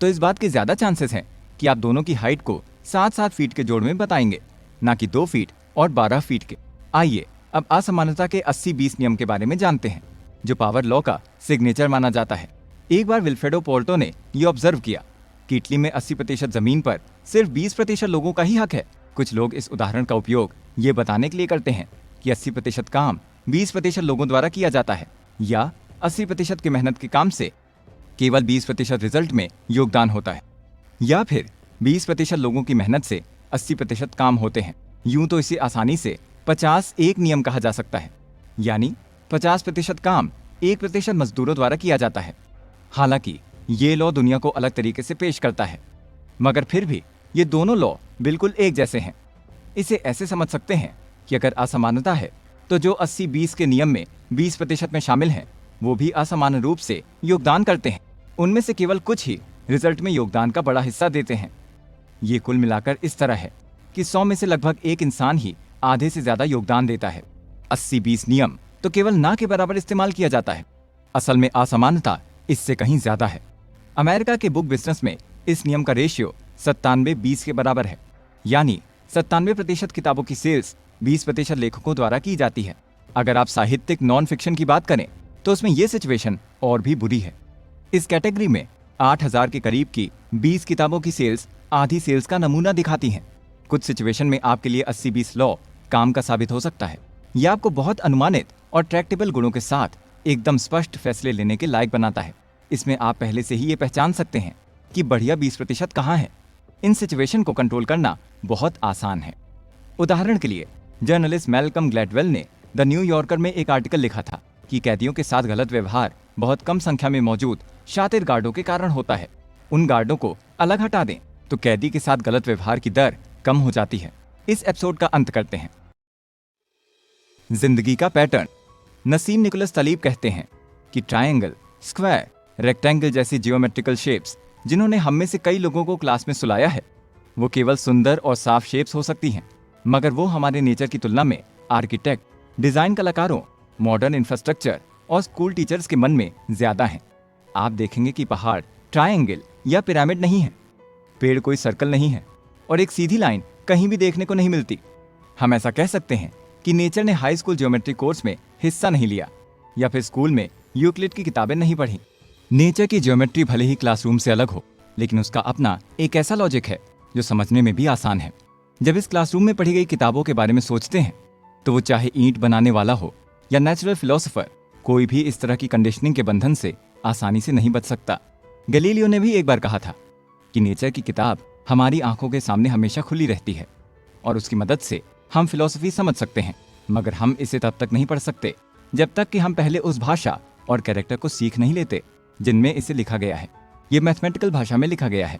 तो इस बात के ज्यादा चांसेस हैं कि आप दोनों की हाइट को 7-7 फीट के जोड़ में बताएंगे, ना कि 2 फीट और 12 फीट के। आइए अब असमानता के 80-20 नियम के बारे में जानते हैं, जो पावर लॉ का सिग्नेचर माना जाता है। एक बार विल्फ्रेडो पोर्टो ने यह ऑब्जर्व किया कि इटली में 80% जमीन पर सिर्फ 20% लोगों का ही हक है। कुछ लोग इस उदाहरण का उपयोग ये बताने के लिए करते हैं कि 80% काम 20% लोगों द्वारा किया जाता है, या 80% की मेहनत के काम से केवल 20% रिजल्ट में योगदान होता है, या फिर 20% लोगों की मेहनत से 80% काम होते हैं। यूं तो इसे आसानी से 50-1 नियम कहा जा सकता है, यानी 50% काम 1% मजदूरों द्वारा किया जाता है। हालांकि ये लॉ दुनिया को अलग तरीके से पेश करता है, मगर फिर भी ये दोनों लॉ बिल्कुल एक जैसे हैं। इसे ऐसे समझ सकते हैं कि अगर असमानता है तो जो 80-20 के नियम में 20% में शामिल हैं, वो भी असमान रूप से योगदान करते हैं। उनमें से केवल कुछ ही रिजल्ट में योगदान का बड़ा हिस्सा देते हैं। ये कुल मिलाकर इस तरह है कि 100 में से लगभग एक इंसान ही आधे से ज्यादा योगदान देता है। 80-20 नियम तो केवल ना के बराबर इस्तेमाल किया जाता है। असल में असमानता इससे कहीं ज्यादा है। अमेरिका के बुक बिजनेस में इस नियम का रेशियो 97-20 के बराबर है, यानी 97% किताबों की सेल्स 20% लेखकों द्वारा की जाती है। अगर आप साहित्यिक नॉन फिक्शन की बात करें तो उसमें यह सिचुएशन और भी बुरी है। इस कैटेगरी में 8000 के करीब की 20 किताबों की सेल्स आधी सेल्स का नमूना दिखाती हैं। कुछ सिचुएशन में आपके लिए 80-20 लॉ काम का साबित हो सकता है। यह आपको बहुत अनुमानित और ट्रैक्टेबल गुणों के साथ एकदम स्पष्ट फैसले लेने के लायक बनाता है। इसमें आप पहले से ही ये पहचान सकते हैं कि बढ़िया 20% कहाँ है। इन सिचुएशन को कंट्रोल करना बहुत आसान है। उदाहरण के लिए जर्नलिस्ट मैल्कम ग्लैडवेल ने द न्यू यॉर्कर में एक आर्टिकल लिखा था कि कैदियों के साथ गलत व्यवहार बहुत कम संख्या में मौजूद शातिर गार्डों के कारण होता है। उन गार्डों को अलग हटा दें तो कैदी के साथ गलत व्यवहार की दर कम हो जाती है। इस एपिसोड का अंत करते हैं। जिंदगी का पैटर्न। नसीम निकोलस तलीब कहते हैं कि ट्रायंगल, स्क्वायर, रेक्टेंगल जैसी जियोमेट्रिकल शेप्स जिन्होंने हम में से कई लोगों को क्लास में सुलाया है, वो केवल सुंदर और साफ शेप्स हो सकती हैं, मगर वो हमारे नेचर की तुलना में आर्किटेक्ट, डिजाइन कलाकारों, मॉडर्न इंफ्रास्ट्रक्चर और स्कूल टीचर्स के मन में ज्यादा हैं। आप देखेंगे कि पहाड़ ट्रायंगल या पिरामिड नहीं है, पेड़ कोई सर्कल नहीं है, और एक सीधी लाइन कहीं भी देखने को नहीं मिलती। हम ऐसा कह सकते हैं कि नेचर ने हाई स्कूल ज्योमेट्री कोर्स में हिस्सा नहीं लिया, या फिर स्कूल में यूक्लिड की किताबें नहीं पढ़ी। नेचर की ज्योमेट्री भले ही क्लासरूम से अलग हो, लेकिन उसका अपना एक ऐसा लॉजिक है जो समझने में भी आसान है। जब इस क्लासरूम में पढ़ी गई किताबों के बारे में सोचते हैं तो वो चाहे ईंट बनाने वाला हो या नेचुरल फिलोसोफर, कोई भी इस तरह की कंडीशनिंग के बंधन से आसानी से नहीं बच सकता। गैलीलियो ने भी एक बार कहा था कि नेचर की किताब हमारी आंखों के सामने हमेशा खुली रहती है और उसकी मदद से हम फिलॉसफी समझ सकते हैं, मगर हम इसे तब तक नहीं पढ़ सकते जब तक कि हम पहले उस भाषा और कैरेक्टर को सीख नहीं लेते जिनमें इसे लिखा गया है। ये मैथमेटिकल भाषा में लिखा गया है,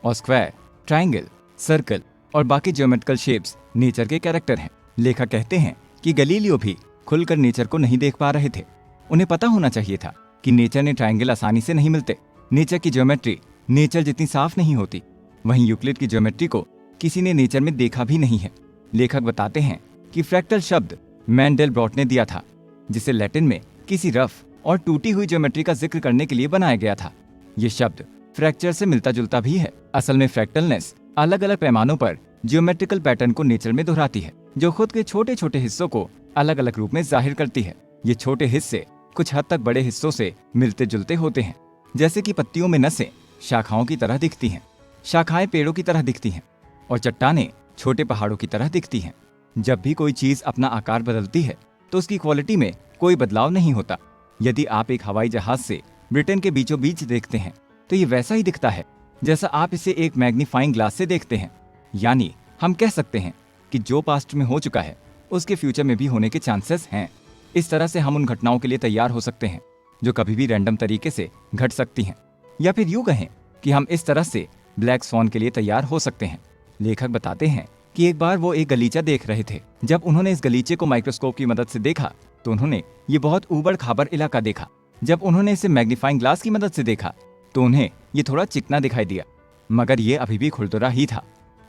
और स्क्वायर, ट्रायंगल, सर्कल और बाकी ज्योमेट्रिकल शेप्स नेचर के कैरेक्टर हैं। लेखक कहते हैं कि गैलीलियो भी खुलकर नेचर को नहीं देख पा रहे थे। उन्हें पता होना चाहिए था कि नेचर ने ट्रायंगल आसानी से नहीं मिलते। नेचर की ज्योमेट्री नेचर जितनी साफ नहीं होती। वहीं यूक्लिड की ज्योमेट्री को किसी ने नेचर में देखा भी नहीं है। लेखक बताते हैं कि फ्रैक्टल शब्द मैंडेलब्रॉट ने दिया था, जिसे लैटिन में किसी रफ और टूटी हुई ज्योमेट्री का जिक्र करने के लिए बनाया गया था। ये शब्द फ्रैक्चर से मिलता जुलता भी है। असल में फ्रैक्टलनेस अलग अलग पैमानों पर ज्योमेट्रिकल पैटर्न को नेचर में दोहराती है, जो खुद के छोटे छोटे हिस्सों को अलग अलग रूप में जाहिर करती है। ये छोटे हिस्से कुछ हद तक बड़े हिस्सों से मिलते जुलते होते हैं, जैसे कि पत्तियों में नसें शाखाओं की तरह दिखती हैं, शाखाएं पेड़ों की तरह दिखती हैं, और चट्टानें छोटे पहाड़ों की तरह दिखती हैं। जब भी कोई चीज अपना आकार बदलती है तो उसकी क्वालिटी में कोई बदलाव नहीं होता। यदि आप एक हवाई जहाज से ब्रिटेन के बीचों बीच देखते हैं तो ये वैसा ही दिखता है जैसा आप इसे एक मैग्नीफाइंग ग्लास से देखते हैं। यानी हम कह सकते हैं कि जो पास्ट में हो चुका है उसके फ्यूचर में भी होने के चांसेस हैं। इस तरह से हम उन घटनाओं के लिए तैयार हो सकते हैं जो कभी भी रैंडम तरीके से घट सकती हैं, या फिर यूं कहें कि हम इस तरह से ब्लैक स्वॉन के लिए तैयार हो सकते हैं। लेखक बताते हैं कि एक बार वो एक गलीचा देख रहे थे। जब उन्होंने इस गलीचे को माइक्रोस्कोप की मदद से देखा तो उन्होंने ये बहुत ऊबड़ खाबड़ इलाका देखा। जब उन्होंने इसे मैग्नीफाइंग ग्लास की मदद से देखा तो उन्हें ये थोड़ा चिकना दिखाई दिया, मगर ये अभी भी खुरदुरा ही था।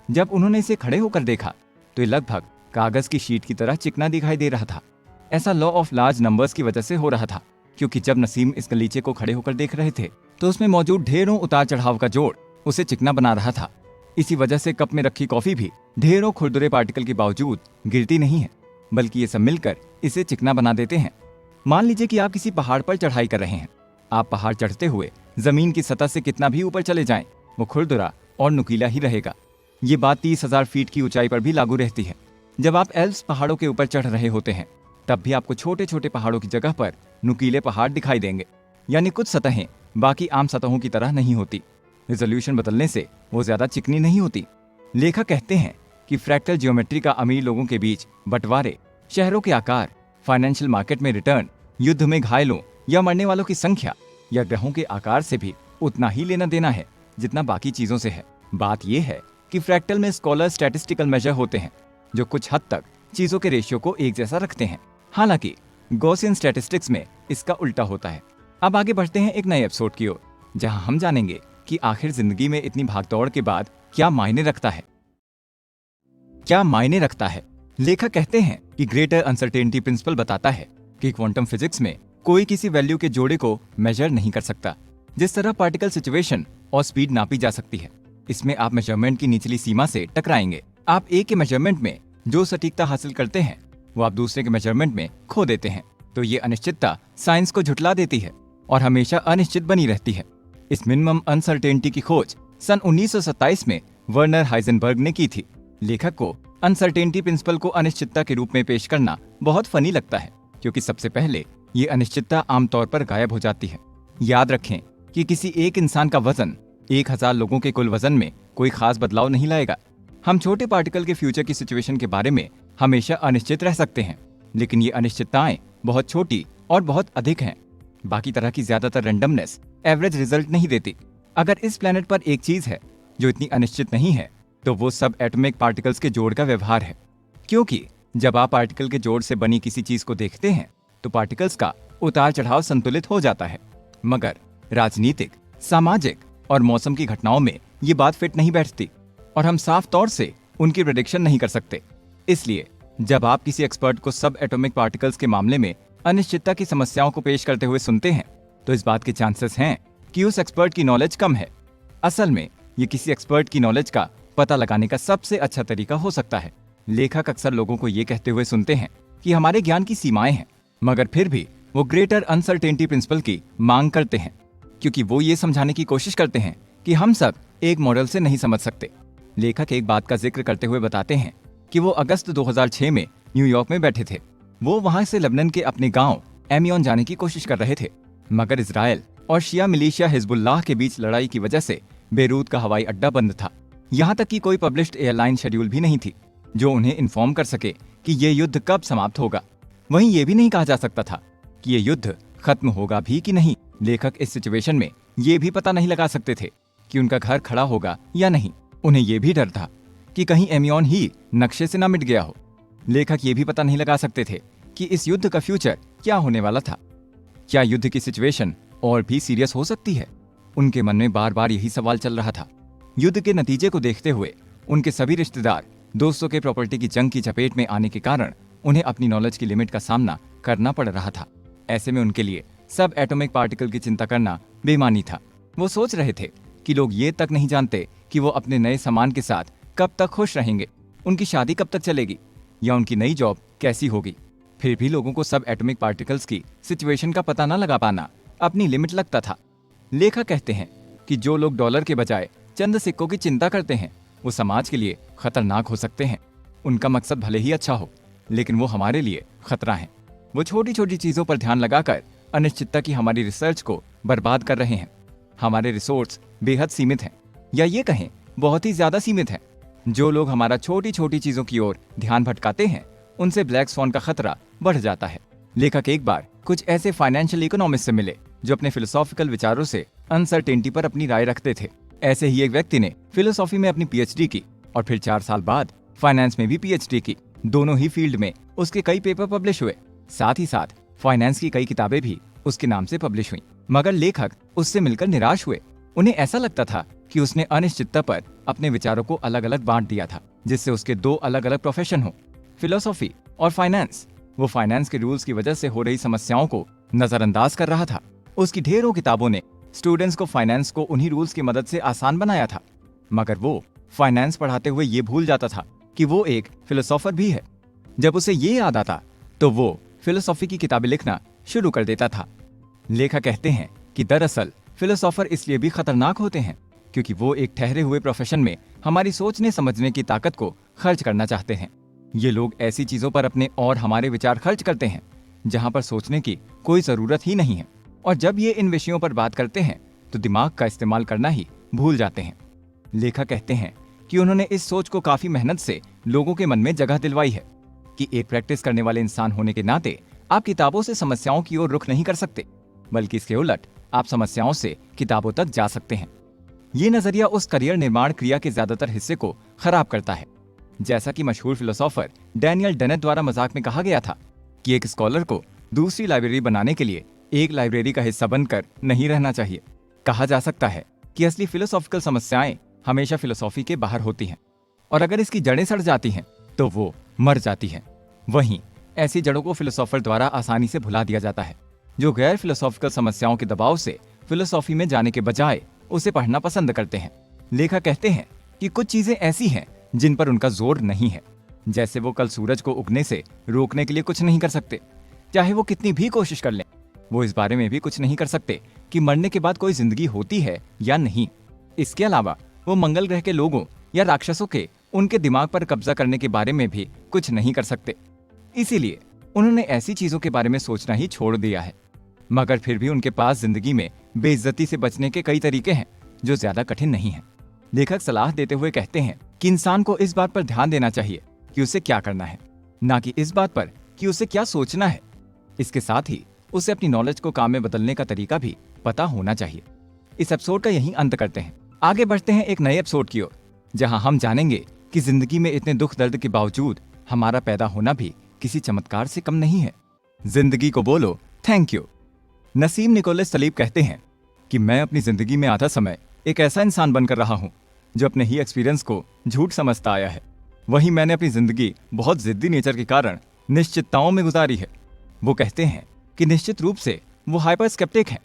जब उन्होंने इसे खड़े होकर देखा तो ये लगभग कागज की शीट की तरह चिकना दिखाई दे रहा था। ऐसा लॉ ऑफ लार्ज नंबर्स की वजह से हो रहा था, क्योंकि जब नसीम इस गलीचे को खड़े होकर देख रहे थे तो उसमें मौजूद ढेरों उतार चढ़ाव का जोड़ उसे चिकना बना रहा था। इसी वजह से कप में रखी कॉफी भी ढेरों खुरदुरे पार्टिकल के बावजूद गिरती नहीं है, बल्कि ये सब मिलकर इसे चिकना बना देते हैं। मान लीजिए कि आप किसी पहाड़ पर चढ़ाई कर रहे हैं। आप पहाड़ चढ़ते हुए जमीन की सतह से कितना भी ऊपर चले जाएं, वो खुरदुरा और नुकीला ही रहेगा। ये बात 30,000 फीट की ऊंचाई पर भी लागू रहती है। जब आप एल्प्स पहाड़ों के ऊपर चढ़ रहे होते हैं तब भी आपको छोटे छोटे पहाड़ों की जगह पर नुकीले पहाड़ दिखाई देंगे, यानी कुछ सतहें बाकी आम सतहों की तरह नहीं होती। रिजोल्यूशन बदलने से वो ज्यादा चिकनी नहीं होती। लेखक कहते हैं कि फ्रैक्टल ज्योमेट्री का अमीर लोगों के बीच बंटवारे, शहरों के आकार, फाइनेंशियल मार्केट में रिटर्न, युद्ध में घायलों या मरने वालों की संख्या या ग्रहों के आकार से भी उतना ही लेना देना है जितना बाकी चीजों से है। बात यह है कि फ्रैक्टल में स्कॉलर स्टैटिस्टिकल मेजर होते हैं जो कुछ हद तक चीजों के रेशियो को एक जैसा रखते हैं। हालांकि गॉसियन स्टैटिस्टिक्स में इसका उल्टा होता है। अब आगे बढ़ते हैं एक नए एपिसोड की ओर, जहां हम जानेंगे कि आखिर जिंदगी में इतनी भागदौड़ के बाद क्या मायने रखता है। लेखक कहते हैं कि ग्रेटर अनसर्टेनिटी प्रिंसिपल बताता है कि क्वांटम फिजिक्स में कोई किसी वैल्यू के जोड़े को मेजर नहीं कर सकता। जिस तरह पार्टिकल सिचुएशन और स्पीड नापी जा सकती है, इसमें आप मेजरमेंट की निचली सीमा से टकराएंगे। आप एक के मेजरमेंट में जो सटीकता हासिल करते हैं वो आप दूसरे के मेजरमेंट में खो देते हैं। तो ये अनिश्चितता साइंस को झुठला देती है और हमेशा अनिश्चित बनी रहती है। इस मिनिमम अनसर्टेनिटी की खोज सन 1927 में वर्नर हाइजेनबर्ग ने की थी। लेखक को अनसर्टेनिटी प्रिंसिपल को अनिश्चितता के रूप में पेश करना बहुत फनी लगता है, क्योंकि सबसे पहले ये अनिश्चितता आमतौर पर गायब हो जाती है। याद रखें कि किसी एक इंसान का वजन 1000 लोगों के कुल वजन में कोई खास बदलाव नहीं लाएगा। हम छोटे पार्टिकल के फ्यूचर की सिचुएशन के बारे में हमेशा अनिश्चित रह सकते हैं, लेकिन ये अनिश्चितताएं बहुत छोटी और बहुत अधिक हैं। बाकी तरह की ज्यादातर रैंडमनेस एवरेज रिजल्ट नहीं देती। अगर इस प्लेनेट पर एक चीज है जो इतनी अनिश्चित नहीं है तो वो सब एटॉमिक पार्टिकल्स के जोड़ का व्यवहार है। क्योंकि जब आप पार्टिकल के जोड़ से बनी किसी चीज को देखते हैं तो पार्टिकल्स का उतार चढ़ाव संतुलित हो जाता है, मगर राजनीतिक, सामाजिक और मौसम की घटनाओं में ये बात फिट नहीं बैठती और हम साफ तौर से उनकी प्रेडिक्शन नहीं कर सकते। इसलिए जब आप किसी एक्सपर्ट को सब एटॉमिक पार्टिकल्स के मामले में अनिश्चितता की समस्याओं को पेश करते हुए सुनते हैं तो इस बात के चांसेस हैं कि उस एक्सपर्ट की नॉलेज कम है। असल में ये किसी एक्सपर्ट की नॉलेज का पता लगाने का सबसे अच्छा तरीका हो सकता है। लेखक अक्सर लोगों को ये कहते हुए सुनते हैं कि हमारे ज्ञान की सीमाएं हैं, मगर फिर भी वो ग्रेटर अनसर्टेनिटी प्रिंसिपल की मांग करते हैं, क्योंकि वो ये समझाने की कोशिश करते हैं कि हम सब एक मॉडल से नहीं समझ सकते। लेखक एक बात का जिक्र करते हुए बताते हैं कि वो अगस्त 2006 में न्यूयॉर्क में बैठे थे। वो वहां से लेबनान के अपने गांव एमियन जाने की कोशिश कर रहे थे, मगर इजराइल और शिया मिलिशिया हिजबुल्लाह के बीच लड़ाई की वजह से बेरूत का हवाई अड्डा बंद था। यहाँ तक कि कोई पब्लिश्ड एयरलाइन शेड्यूल भी नहीं थी जो उन्हें इन्फॉर्म कर सके कि ये युद्ध कब समाप्त होगा। वहीं ये भी नहीं कहा जा सकता था कि ये युद्ध खत्म होगा भी कि नहीं। लेखक इस सिचुएशन में ये भी पता नहीं लगा सकते थे कि उनका घर खड़ा होगा या नहीं। उन्हें ये भी डर था कि कहीं एमियन ही नक्शे से न मिट गया हो। लेखक ये भी पता नहीं लगा सकते थे कि इस युद्ध का फ्यूचर क्या होने वाला था। क्या युद्ध की सिचुएशन और भी सीरियस हो सकती है? उनके मन में बार बार यही सवाल चल रहा था। युद्ध के नतीजे को देखते हुए उनके सभी रिश्तेदार दोस्तों के प्रॉपर्टी की जंग की चपेट में आने के कारण उन्हें अपनी नॉलेज की लिमिट का सामना करना पड़ रहा था। ऐसे में उनके लिए सब एटॉमिक पार्टिकल की चिंता करना बेमानी था। वो सोच रहे थे कि लोग ये तक नहीं जानते कि वो अपने नए सामान के साथ कब तक खुश रहेंगे, उनकी शादी कब तक चलेगी या उनकी नई जॉब कैसी होगी। फिर भी लोगों को सब एटॉमिक पार्टिकल्स की सिचुएशन का पता न लगा पाना अपनी लिमिट लगता था। लेखक कहते हैं कि जो लोग डॉलर के बजाय चंद सिक्कों की चिंता करते हैं वो समाज के लिए खतरनाक हो सकते हैं। उनका मकसद भले ही अच्छा हो, लेकिन वो हमारे लिए खतरा है। वो छोटी छोटी चीजों पर ध्यान लगाकर अनिश्चितता की हमारी रिसर्च को बर्बाद कर रहे हैं। हमारे रिसोर्स बेहद सीमित हैं, या ये कहें बहुत ही ज्यादा सीमित हैं। जो लोग हमारा छोटी छोटी चीजों की ओर ध्यान भटकाते हैं उनसे ब्लैक स्वॉन का खतरा बढ़ जाता है। लेखक एक बार कुछ ऐसे फाइनेंशियल इकोनॉमिस्ट से मिले जो अपने फिलोसॉफिकल विचारों से अनसर्टेनिटी पर अपनी राय रखते थे। ऐसे ही एक व्यक्ति ने फिलोसॉफी में अपनी पीएचडी की और फिर 4 साल बाद फाइनेंस में भी पीएचडी की। दोनों ही फील्ड में उसके कई पेपर पब्लिश हुए, साथ ही साथ फाइनेंस की कई किताबें भी उसके नाम से पब्लिश हुई। मगर लेखक उससे मिलकर निराश हुए। उन्हें ऐसा लगता था कि उसने अनिश्चितता पर अपने विचारों को अलग अलग बांट दिया था, जिससे उसके 2 अलग अलग प्रोफेशन हो, फिलोसॉफी और फाइनेंस। वो फाइनेंस के रूल्स की वजह से हो रही समस्याओं को नजरअंदाज कर रहा था। उसकी ढेरों किताबों ने स्टूडेंट्स को फाइनेंस को उन्हीं रूल्स की मदद से आसान बनाया था, मगर वो फाइनेंस पढ़ाते हुए ये भूल जाता था कि वो एक फिलोसोफर भी है। जब उसे ये याद आता तो वो फिलोसॉफी की किताबें लिखना शुरू कर देता था। लेखक कहते हैं कि दरअसल फिलोसोफर इसलिए भी खतरनाक होते हैं क्योंकि वो एक ठहरे हुए प्रोफेशन में हमारी सोचने समझने की ताकत को खर्च करना चाहते हैं। ये लोग ऐसी चीजों पर अपने और हमारे विचार खर्च करते हैं जहां पर सोचने की कोई जरूरत ही नहीं है, और जब ये इन विषयों पर बात करते हैं तो दिमाग का इस्तेमाल करना ही भूल जाते हैं। लेखक कहते हैं कि उन्होंने इस सोच को काफी मेहनत से लोगों के मन में जगह दिलवाई है कि एक प्रैक्टिस करने वाले इंसान होने के नाते आप किताबों से समस्याओं की ओर रुख नहीं कर सकते, बल्कि इसके उलट आप समस्याओं से किताबों तक जा सकते हैं। ये नजरिया उस करियर निर्माण क्रिया के ज्यादातर हिस्से को खराब करता है। जैसा कि मशहूर फिलोसोफर डैनियल डेनेट द्वारा मजाक में कहा गया था कि एक स्कॉलर को दूसरी लाइब्रेरी बनाने के लिए एक लाइब्रेरी का हिस्सा बनकर नहीं रहना चाहिए। कहा जा सकता है कि असली फिलोसॉफिकल समस्याएं हमेशा फिलोसॉफी के बाहर होती हैं, और अगर इसकी जड़ें सड़ जाती हैं तो वो मर जाती हैं। वहीं ऐसी जड़ों को फिलोसोफर द्वारा आसानी से भुला दिया जाता है, जो गैर फिलोसॉफिकल समस्याओं के दबाव से फिलोसॉफी में जाने के बजाय उसे पढ़ना पसंद करते हैं। लेखक कहते हैं कि कुछ चीजें ऐसी हैं जिन पर उनका जोर नहीं है, जैसे वो कल सूरज को उगने से रोकने के लिए कुछ नहीं कर सकते, चाहे वो कितनी भी कोशिश कर लें। वो इस बारे में भी कुछ नहीं कर सकते कि मरने के बाद कोई जिंदगी होती है या नहीं। इसके अलावा वो मंगल ग्रह के लोगों या राक्षसों के उनके दिमाग पर कब्जा करने के बारे में भी कुछ नहीं कर सकते। इसीलिए उन्होंने ऐसी चीजों के बारे में सोचना ही छोड़ दिया है। मगर फिर भी उनके पास जिंदगी में बेइज्जती से बचने के कई तरीके हैं जो ज्यादा कठिन नहीं हैं। लेखक सलाह देते हुए कहते हैं कि इंसान को इस बात पर ध्यान देना चाहिए कि उसे क्या करना है, ना कि इस बात पर कि उसे क्या सोचना है। इसके साथ ही उसे अपनी नॉलेज को काम में बदलने का तरीका भी पता होना चाहिए। इस एपिसोड का यहीं अंत करते हैं। आगे बढ़ते हैं एक नए एपिसोड की ओर, जहां हम जानेंगे कि जिंदगी में इतने दुख दर्द के बावजूद हमारा पैदा होना भी किसी चमत्कार से कम नहीं है। जिंदगी को बोलो thank you. Naseem Nicholas Talib कहते हैं कि मैं अपनी जिंदगी में आधा समय एक ऐसा इंसान बनकर रहा हूं जो अपने ही एक्सपीरियंस को झूठ समझता आया है। वहीं मैंने अपनी जिंदगी बहुत जिद्दी नेचर के कारण निश्चितताओं में गुजारी है। वो कहते हैं कि निश्चित रूप से वो हाइपर स्केप्टिक हैं,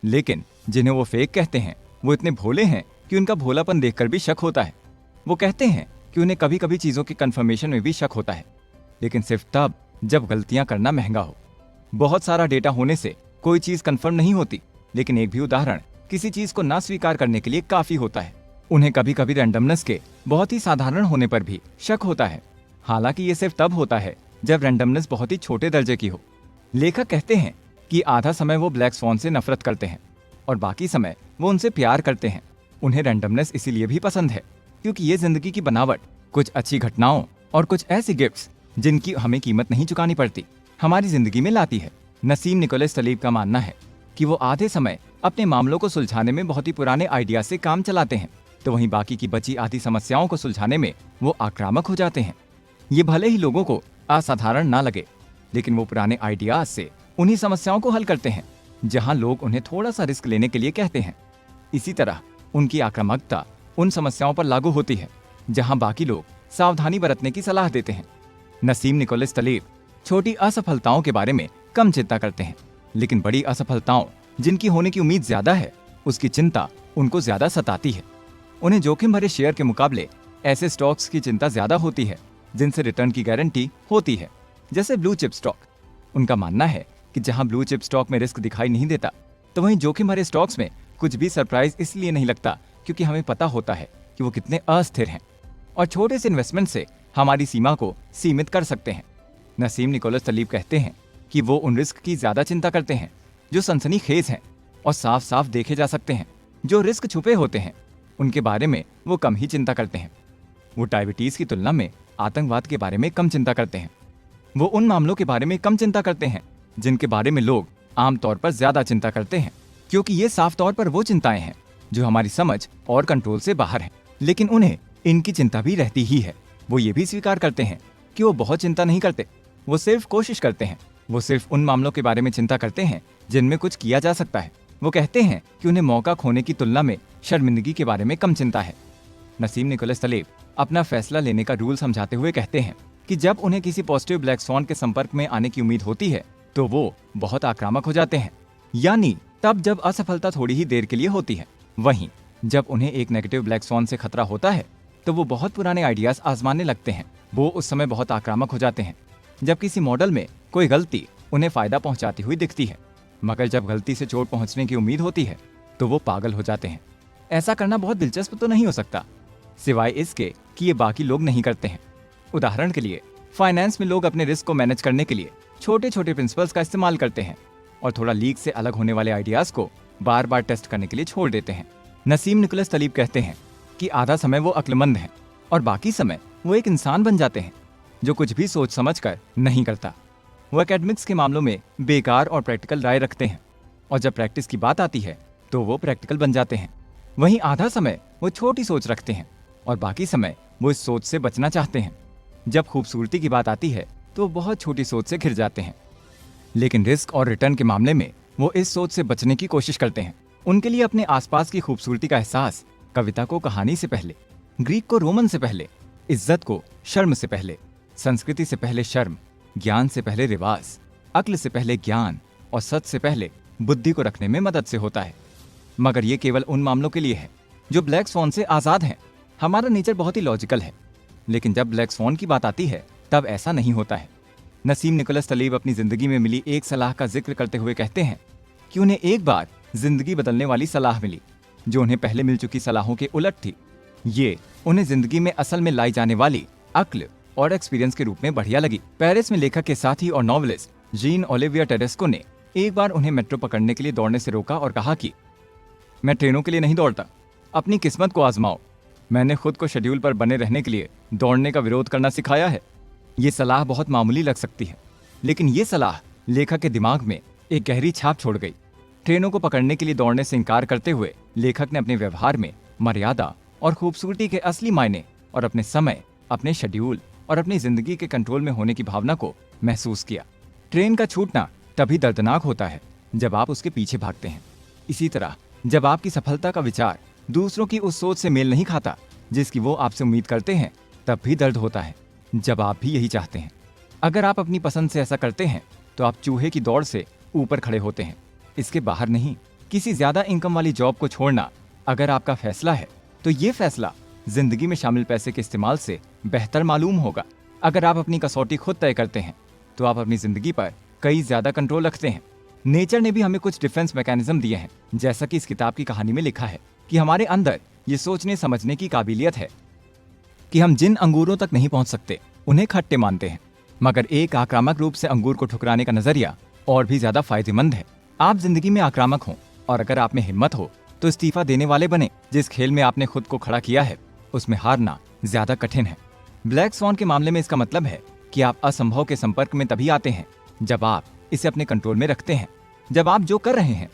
लेकिन जिन्हें वो फेक कहते हैं वो इतने भोले हैं कि उनका भोलापन देखकर भी शक होता है। वो कहते हैं कि उन्हें कभी कभी चीजों की कंफर्मेशन में भी शक होता है, लेकिन सिर्फ तब जब गलतियां करना महंगा हो। बहुत सारा डेटा होने से कोई चीज कंफर्म नहीं होती, लेकिन एक भी उदाहरण किसी चीज को ना स्वीकार करने के लिए काफी होता है। उन्हें कभी कभी रैंडमनेस के बहुत ही साधारण होने पर भी शक होता है, हालांकि ये सिर्फ तब होता है जब रैंडमनेस बहुत ही छोटे दर्जे की हो। लेखक कहते हैं कि आधा समय वो ब्लैक स्वॉन से नफरत करते हैं और बाकी समय वो उनसे प्यार करते हैं। उन्हें रैंडमनेस इसीलिए भी पसंद है क्योंकि ये जिंदगी की बनावट कुछ अच्छी घटनाओं और कुछ ऐसी गिफ्ट्स जिनकी हमें कीमत नहीं चुकानी पड़ती हमारी जिंदगी में लाती है। नसीम निकोलस तलीब का मानना है कि वो आधे समय अपने मामलों को सुलझाने में बहुत ही पुराने आइडिया से काम चलाते हैं, तो वहीं बाकी की बची आधी समस्याओं को सुलझाने में वो आक्रामक हो जाते हैं। ये भले ही लोगों को असाधारण ना लगे, लेकिन वो पुराने आइडियाज से उन्हीं समस्याओं को हल करते हैं जहां लोग उन्हें थोड़ा सा रिस्क लेने के लिए कहते हैं। इसी तरह उनकी आक्रामकता उन समस्याओं पर लागू होती है जहां बाकी लोग सावधानी बरतने की सलाह देते हैं। नसीम निकोलस तलीब छोटी असफलताओं के बारे में कम चिंता करते हैं, लेकिन बड़ी असफलताओं जिनकी होने की उम्मीद ज्यादा है उसकी चिंता उनको ज्यादा सताती है। उन्हें जोखिम भरे शेयर के मुकाबले ऐसे स्टॉक्स की चिंता ज्यादा होती है जिनसे रिटर्न की गारंटी होती है, जैसे ब्लू चिप स्टॉक। उनका मानना है कि जहां ब्लू चिप स्टॉक में रिस्क दिखाई नहीं देता, तो वहीं जोखिम भरे स्टॉक्स में कुछ भी सरप्राइज इसलिए नहीं लगता क्योंकि हमें पता होता है कि वो कितने अस्थिर हैं और छोटे से इन्वेस्टमेंट से हमारी सीमा को सीमित कर सकते हैं। नसीम निकोलस तलीब कहते हैं कि वो उन रिस्क की ज्यादा चिंता करते हैं जो सनसनीखेज हैं और साफ साफ देखे जा सकते हैं। जो रिस्क छुपे होते हैं उनके बारे में वो कम ही चिंता करते हैं। वो डायबिटीज की तुलना में आतंकवाद के बारे में कम चिंता करते हैं। वो उन मामलों के बारे में कम चिंता करते हैं जिनके बारे में लोग आमतौर पर ज्यादा चिंता करते हैं, क्योंकि ये साफ तौर पर वो चिंताएं हैं जो हमारी समझ और कंट्रोल से बाहर हैं। लेकिन उन्हें इनकी चिंता भी रहती ही है। वो ये भी स्वीकार करते हैं कि वो बहुत चिंता नहीं करते, वो सिर्फ कोशिश करते हैं। वो सिर्फ उन मामलों के बारे में चिंता करते हैं जिनमें कुछ किया जा सकता है। वो कहते हैं कि उन्हें मौका खोने की तुलना में शर्मिंदगी के बारे में कम चिंता है। नसीम निकोलस तलीब अपना फैसला लेने का रूल समझाते हुए कहते हैं कि जब उन्हें किसी पॉजिटिव ब्लैक स्वॉन के संपर्क में आने की उम्मीद होती है तो वो बहुत आक्रामक हो जाते हैं, यानी तब जब असफलता थोड़ी ही देर के लिए होती है। वहीं जब उन्हें एक नेगेटिव ब्लैक स्वॉन से खतरा होता है तो वो बहुत पुराने आइडियाज आजमाने लगते हैं। वो उस समय बहुत आक्रामक हो जाते हैं जब किसी मॉडल में कोई गलती उन्हें फायदा पहुंचाती हुई दिखती है, मगर जब गलती से चोट पहुंचने की उम्मीद होती है तो वो पागल हो जाते हैं। ऐसा करना बहुत दिलचस्प तो नहीं हो सकता, सिवाय इसके कि ये बाकी लोग नहीं करते हैं। उदाहरण के लिए फाइनेंस में लोग अपने रिस्क को मैनेज करने के लिए छोटे छोटे प्रिंसिपल्स का इस्तेमाल करते हैं और थोड़ा लीक से अलग होने वाले आइडियाज को बार बार टेस्ट करने के लिए छोड़ देते हैं। नसीम निकोलस तलीब कहते हैं कि आधा समय वो अक्लमंद हैं और बाकी समय वो एक इंसान बन जाते हैं जो कुछ भी सोच समझ कर नहीं करता। वो एकेडमिक्स के मामलों में बेकार और प्रैक्टिकल राय रखते हैं और जब प्रैक्टिस की बात आती है तो वो प्रैक्टिकल बन जाते हैं। वहीं आधा समय वो छोटी सोच रखते हैं और बाकी समय वो इस सोच से बचना चाहते हैं। जब खूबसूरती की बात आती है तो वो बहुत छोटी सोच से घिर जाते हैं, लेकिन रिस्क और रिटर्न के मामले में वो इस सोच से बचने की कोशिश करते हैं। उनके लिए अपने आसपास की खूबसूरती का एहसास कविता को कहानी से पहले, ग्रीक को रोमन से पहले, इज्जत को शर्म से पहले, संस्कृति से पहले शर्म, ज्ञान से पहले रिवाज, अक्ल से पहले ज्ञान और सच से पहले बुद्धि को रखने में मदद से होता है। मगर ये केवल उन मामलों के लिए है जो ब्लैक स्वॉन से आजाद हैं। हमारा नेचर बहुत ही लॉजिकल है, लेकिन जब ब्लैक स्वॉन की बात आती है तब ऐसा नहीं होता है। नसीम निकोलस तलीब अपनी जिंदगी में मिली एक सलाह का जिक्र करते हुए कहते हैं कि उन्हें एक बार जिंदगी बदलने वाली सलाह मिली जो उन्हें पहले मिल चुकी सलाहों के उलट थी। ये उन्हें जिंदगी में असल में लाई जाने वाली अक्ल और एक्सपीरियंस के रूप में बढ़िया लगी। पेरिस में लेखक के साथी और नॉवेलिस्ट जीन ओलिविया टेडेस्को ने एक बार उन्हें मेट्रो पकड़ने के लिए दौड़ने से रोका और कहा कि मैं ट्रेनों के लिए नहीं दौड़ता, अपनी किस्मत को आजमाओ। मैंने खुद को शेड्यूल पर बने रहने के लिए दौड़ने का विरोध करना सिखाया है। ये सलाह बहुत मामूली लग सकती है, लेकिन ये सलाह लेखक के दिमाग में एक गहरी छाप छोड़ गई। ट्रेनों को पकड़ने के लिए दौड़ने से इनकार करते हुए लेखक ने अपने व्यवहार में मर्यादा और खूबसूरती के असली मायने और अपने समय, अपने शेड्यूल और अपनी जिंदगी के कंट्रोल में होने की भावना को महसूस किया। ट्रेन का छूटना तभी दर्दनाक होता है जब आप उसके पीछे भागते हैं। इसी तरह जब आपकी सफलता का विचार दूसरों की उस सोच से मेल नहीं खाता जिसकी वो आपसे उम्मीद करते हैं, तब भी दर्द होता है जब आप भी यही चाहते हैं। अगर आप अपनी पसंद से ऐसा करते हैं तो आप चूहे की दौड़ से ऊपर खड़े होते हैं, इसके बाहर नहीं। किसी ज्यादा इनकम वाली जॉब को छोड़ना अगर आपका फैसला है तो ये फैसला जिंदगी में शामिल पैसे के इस्तेमाल से बेहतर मालूम होगा। अगर आप अपनी कसौटी खुद तय करते हैं तो आप अपनी जिंदगी पर कई ज्यादा कंट्रोल रखते हैं। नेचर ने भी हमें कुछ डिफेंस मैकेनिज्म दिए हैं, जैसा कि इस किताब की कहानी में लिखा है कि हमारे अंदर ये सोचने समझने की काबिलियत है कि हम जिन अंगूरों तक नहीं पहुंच सकते उन्हें खट्टे मानते हैं। मगर एक आक्रामक रूप से अंगूर को ठुकराने का नजरिया और भी ज्यादा फायदेमंद है। आप जिंदगी में आक्रामक हों और अगर आप में हिम्मत हो तो इस्तीफा देने वाले बने। जिस खेल में आपने खुद को खड़ा किया है उसमें हारना ज्यादा कठिन है। ब्लैक स्वॉन के मामले में इसका मतलब है कि आप असंभव के संपर्क में तभी आते हैं जब आप इसे अपने कंट्रोल में रखते हैं। जब आप जो कर रहे हैं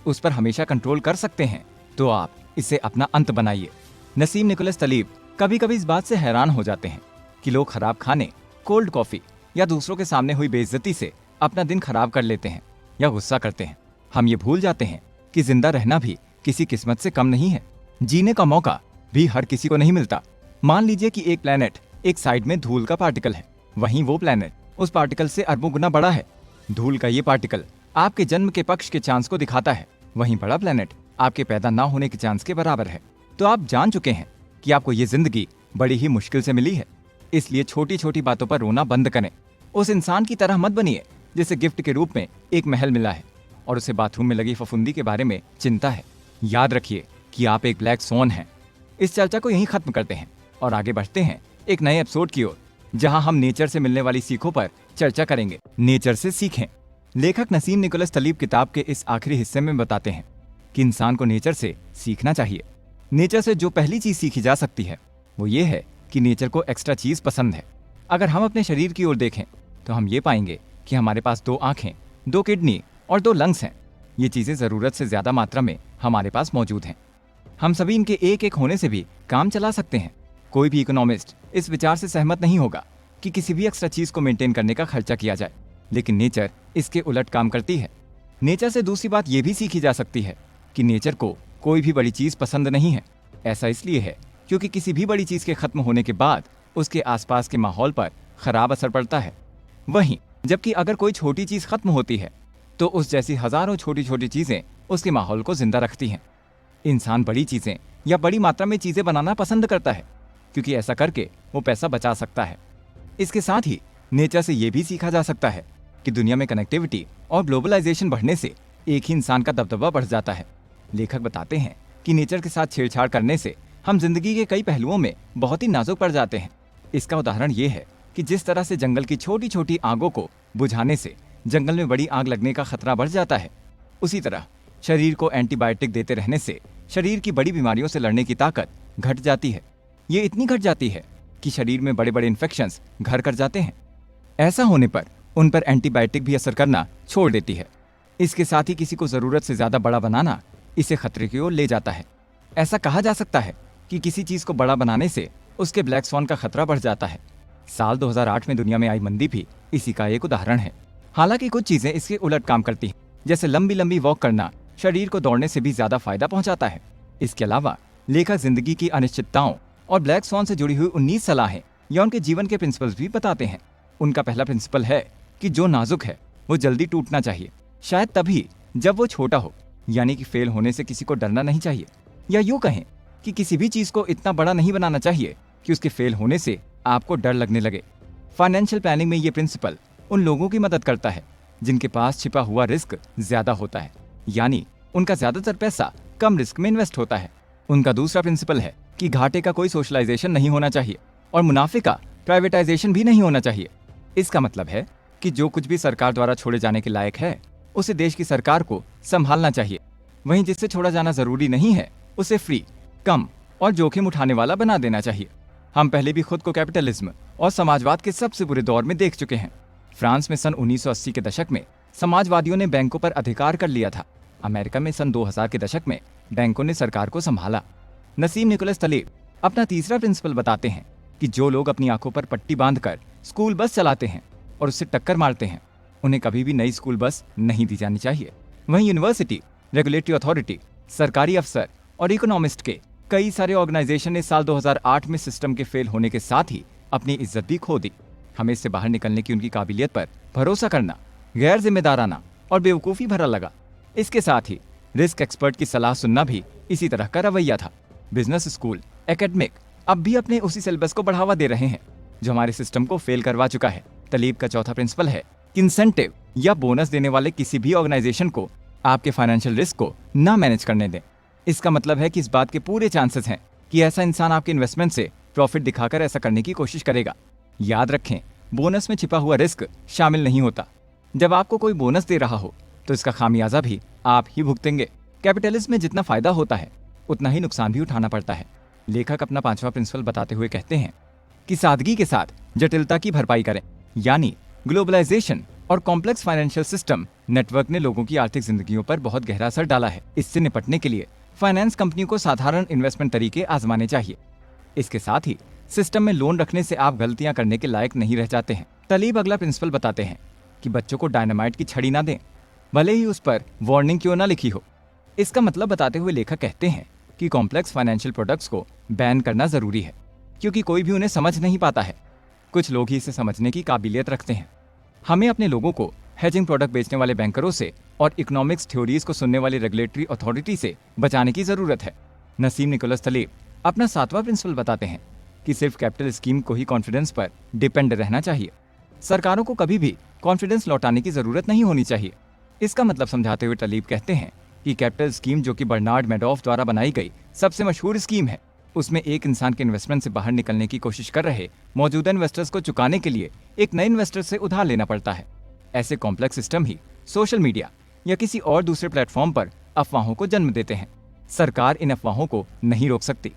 उस पर हमेशा कंट्रोल कर सकते हैं तो आप इसे अपना अंत बनाइए। नसीम निकोलस तलीब कभी कभी इस बात से हैरान हो जाते हैं कि लोग खराब खाने, कोल्ड कॉफी या दूसरों के सामने हुई बेइज्जती से अपना दिन खराब कर लेते हैं या गुस्सा करते हैं। हम ये भूल जाते हैं कि जिंदा रहना भी किसी किस्मत से कम नहीं है। जीने का मौका भी हर किसी को नहीं मिलता। मान लीजिए कि एक प्लेनेट एक साइड में धूल का पार्टिकल है, वहीं वो प्लेनेट उस पार्टिकल से अरबों गुना बड़ा है। धूल का ये पार्टिकल आपके जन्म के पक्ष के चांस को दिखाता है, वहीं बड़ा प्लेनेट आपके पैदा ना होने के चांस के बराबर है। तो आप जान चुके हैं कि आपको ये जिंदगी बड़ी ही मुश्किल से मिली है, इसलिए छोटी छोटी बातों पर रोना बंद करें। उस इंसान की तरह मत बनिए जिसे गिफ्ट के रूप में एक महल मिला है और उसे बाथरूम में लगी फफूंदी के बारे में चिंता है। याद रखिए कि आप एक ब्लैक स्वॉन हैं। इस चर्चा को यहीं खत्म करते हैं और आगे बढ़ते हैं एक नए एपिसोड की ओर, जहां हम नेचर से मिलने वाली सीखों पर चर्चा करेंगे। नेचर से सीखें। लेखक नसीम निकोलस तलीब किताब के इस आखिरी हिस्से में बताते हैं कि इंसान को नेचर से सीखना चाहिए। नेचर से जो पहली चीज सीखी जा सकती है वो ये है कि नेचर को एक्स्ट्रा चीज पसंद है। अगर हम अपने शरीर की ओर देखें तो हम ये पाएंगे कि हमारे पास 2 आंखें, 2 किडनी और 2 लंग्स हैं। ये चीजें जरूरत से ज्यादा मात्रा में हमारे पास मौजूद हैं। हम सभी इनके एक एक होने से भी काम चला सकते हैं। कोई भी इकोनॉमिस्ट इस विचार से सहमत नहीं होगा कि किसी भी एक्स्ट्रा चीज को मेंटेन करने का खर्चा किया जाए, लेकिन नेचर इसके उलट काम करती है। नेचर से दूसरी बात यह भी सीखी जा सकती है कि नेचर को कोई भी बड़ी चीज पसंद नहीं है। ऐसा इसलिए है क्योंकि किसी भी बड़ी चीज के खत्म होने के बाद उसके आसपास के माहौल पर खराब असर पड़ता है। वहीं जबकि अगर कोई छोटी चीज खत्म होती है तो उस जैसी हजारों छोटी छोटी चीजें उसके माहौल को जिंदा रखती हैं। इंसान बड़ी चीजें या बड़ी मात्रा में चीजें बनाना पसंद करता है क्योंकि ऐसा करके वो पैसा बचा सकता है। इसके साथ ही नेचर से ये भी सीखा जा सकता है कि दुनिया में कनेक्टिविटी और ग्लोबलाइजेशन बढ़ने से एक ही इंसान का दबदबा बढ़ जाता है। लेखक बताते हैं कि नेचर के साथ छेड़छाड़ करने से हम जिंदगी के कई पहलुओं में बहुत ही नाजुक पड़ जाते हैं। इसका उदाहरण ये है कि जिस तरह से जंगल की छोटी छोटी आगों को बुझाने से जंगल में बड़ी आग लगने का खतरा बढ़ जाता है, उसी तरह शरीर को एंटीबायोटिक देते रहने से शरीर की बड़ी बीमारियों से लड़ने की ताकत घट जाती है। ये इतनी घट जाती है कि शरीर में बड़े बड़े इन्फेक्शंस घर कर जाते हैं। ऐसा होने पर उन पर एंटीबायोटिक भी असर करना छोड़ देती है। इसके साथ ही किसी को जरूरत से ज्यादा बड़ा बनाना इसे खतरे की ओर ले जाता है। ऐसा कहा जा सकता है कि किसी चीज को बड़ा बनाने से उसके ब्लैक स्वॉन का खतरा बढ़ जाता है। साल 2008 में दुनिया में आई मंदी भी इसी का एक उदाहरण है। हालांकि कुछ चीजें इसके उलट काम करती हैं, जैसे लंबी लंबी वॉक करना शरीर को दौड़ने से भी ज्यादा फायदा पहुंचाता है। इसके अलावा लेखक जिंदगी की अनिश्चितताओं और ब्लैक स्वॉन से जुड़ी हुई 19 सलाहें या उनके जीवन के प्रिंसिपल्स भी बताते हैं। उनका पहला प्रिंसिपल है कि जो नाजुक है वो जल्दी टूटना चाहिए, शायद तभी जब वो छोटा हो, यानी कि फेल होने से किसी को डरना नहीं चाहिए, या यूं कहें कि किसी भी चीज को इतना बड़ा नहीं बनाना चाहिए कि उसके फेल होने से आपको डर लगने लगे। फाइनेंशियल प्लानिंग में ये प्रिंसिपल उन लोगों की मदद करता है जिनके पास छिपा हुआ रिस्क ज्यादा होता है, यानी उनका ज्यादातर पैसा कम रिस्क में इन्वेस्ट होता है। उनका दूसरा प्रिंसिपल है कि घाटे का कोई सोशलाइजेशन नहीं होना चाहिए और मुनाफे का प्राइवेटाइजेशन भी नहीं होना चाहिए। इसका मतलब है कि जो कुछ भी सरकार द्वारा छोड़े जाने के लायक है उसे देश की सरकार को संभालना चाहिए। वहीं जिससे छोड़ा जाना जरूरी नहीं है उसे फ्री, कम और जोखिम उठाने वाला बना देना चाहिए। हम पहले भी खुद को कैपिटलिज्म और समाजवाद के सबसे बुरे दौर में देख चुके हैं। फ्रांस में सन 1980 के दशक में समाजवादियों ने बैंकों पर अधिकार कर लिया था। अमेरिका में सन 2000 के दशक में बैंकों ने सरकार को संभाला। नसीम निकोलस तलेब अपना तीसरा प्रिंसिपल बताते हैं कि जो लोग अपनी आंखों पर पट्टी बांधकर स्कूल बस चलाते हैं और उससे टक्कर मारते हैं, उन्हें कभी भी नई स्कूल बस नहीं दी जानी चाहिए। वहीं यूनिवर्सिटी, रेगुलेटरी अथॉरिटी, सरकारी अफसर और इकोनॉमिस्ट के कई सारे ऑर्गेनाइजेशन ने साल 2008 में सिस्टम के फेल होने के साथ ही अपनी इज्जत भी खो दी। हमें इससे बाहर निकलने की उनकी काबिलियत पर भरोसा करना गैर जिम्मेदाराना और बेवकूफ़ी भरा लगा। इसके साथ ही रिस्क एक्सपर्ट की सलाह सुनना भी इसी तरह का रवैया था। बिजनेस स्कूल, एकेडमिक अब भी अपने उसी सिलेबस को बढ़ावा दे रहे हैं जो हमारे सिस्टम को फेल करवा चुका है। तलीब का चौथा प्रिंसिपल है कि इंसेंटिव या बोनस देने वाले किसी भी ऑर्गेनाइजेशन को आपके फाइनेंशियल रिस्क को ना मैनेज करने दें। इसका मतलब है कि इस बात के पूरे चांसेस हैं कि ऐसा इंसान आपके इन्वेस्टमेंट से प्रॉफिट दिखाकर ऐसा करने की कोशिश करेगा। याद रखें, बोनस में छिपा हुआ रिस्क शामिल नहीं होता। जब आपको कोई बोनस दे रहा हो तो इसका खामियाजा भी आप ही भुगतेंगे। कैपिटलिज्म में जितना फायदा होता है उतना ही नुकसान भी उठाना पड़ता है। लेखक अपना पांचवा प्रिंसिपल बताते हुए कहते हैं कि सादगी के साथ जटिलता की भरपाई करें, यानी ग्लोबलाइजेशन और कॉम्प्लेक्स फाइनेंशियल सिस्टम नेटवर्क ने लोगों की आर्थिक जिंदगियों पर बहुत गहरा असर डाला है। इससे निपटने के लिए फाइनेंस कंपनियों को साधारण इन्वेस्टमेंट तरीके आजमाने चाहिए। इसके साथ ही सिस्टम में लोन रखने से आप गलतियां करने के लायक नहीं रह जाते हैं। तलीब अगला प्रिंसिपल बताते हैं कि बच्चों को डायनामाइट की छड़ी ना दें, भले ही उस पर वार्निंग क्यों ना लिखी हो। इसका मतलब बताते हुए लेखक कहते हैं कि कॉम्प्लेक्स फाइनेंशियल प्रोडक्ट्स को बैन करना जरूरी है, क्योंकि कोई भी उन्हें समझ नहीं पाता है। कुछ लोग ही इसे समझने की काबिलियत रखते हैं। हमें अपने लोगों को हेजिंग प्रोडक्ट बेचने वाले बैंकरों से और इकोनॉमिक्स थ्योरीज को सुनने वाली रेगुलेटरी अथॉरिटी से बचाने की जरूरत है। नसीम निकोलस तलेब अपना सातवां प्रिंसिपल बताते हैं कि सिर्फ कैपिटल स्कीम को ही कॉन्फिडेंस पर डिपेंड रहना चाहिए। सरकारों को कभी भी कॉन्फिडेंस लौटाने की जरूरत नहीं होनी चाहिए। इसका मतलब समझाते हुए तलीब कहते हैं कि कैपिटल स्कीम, जो कि बर्नार्ड मैडॉफ द्वारा बनाई गई सबसे मशहूर स्कीम है, उसमें एक इंसान के इन्वेस्टमेंट से बाहर निकलने की कोशिश कर रहे मौजूदा इन्वेस्टर्स को चुकाने के लिए एक नए इन्वेस्टर से उधार लेना पड़ता है। ऐसे कॉम्प्लेक्स सिस्टम ही सोशल मीडिया या किसी और दूसरे प्लेटफॉर्म पर अफवाहों को जन्म देते हैं। सरकार इन अफवाहों को नहीं रोक सकती,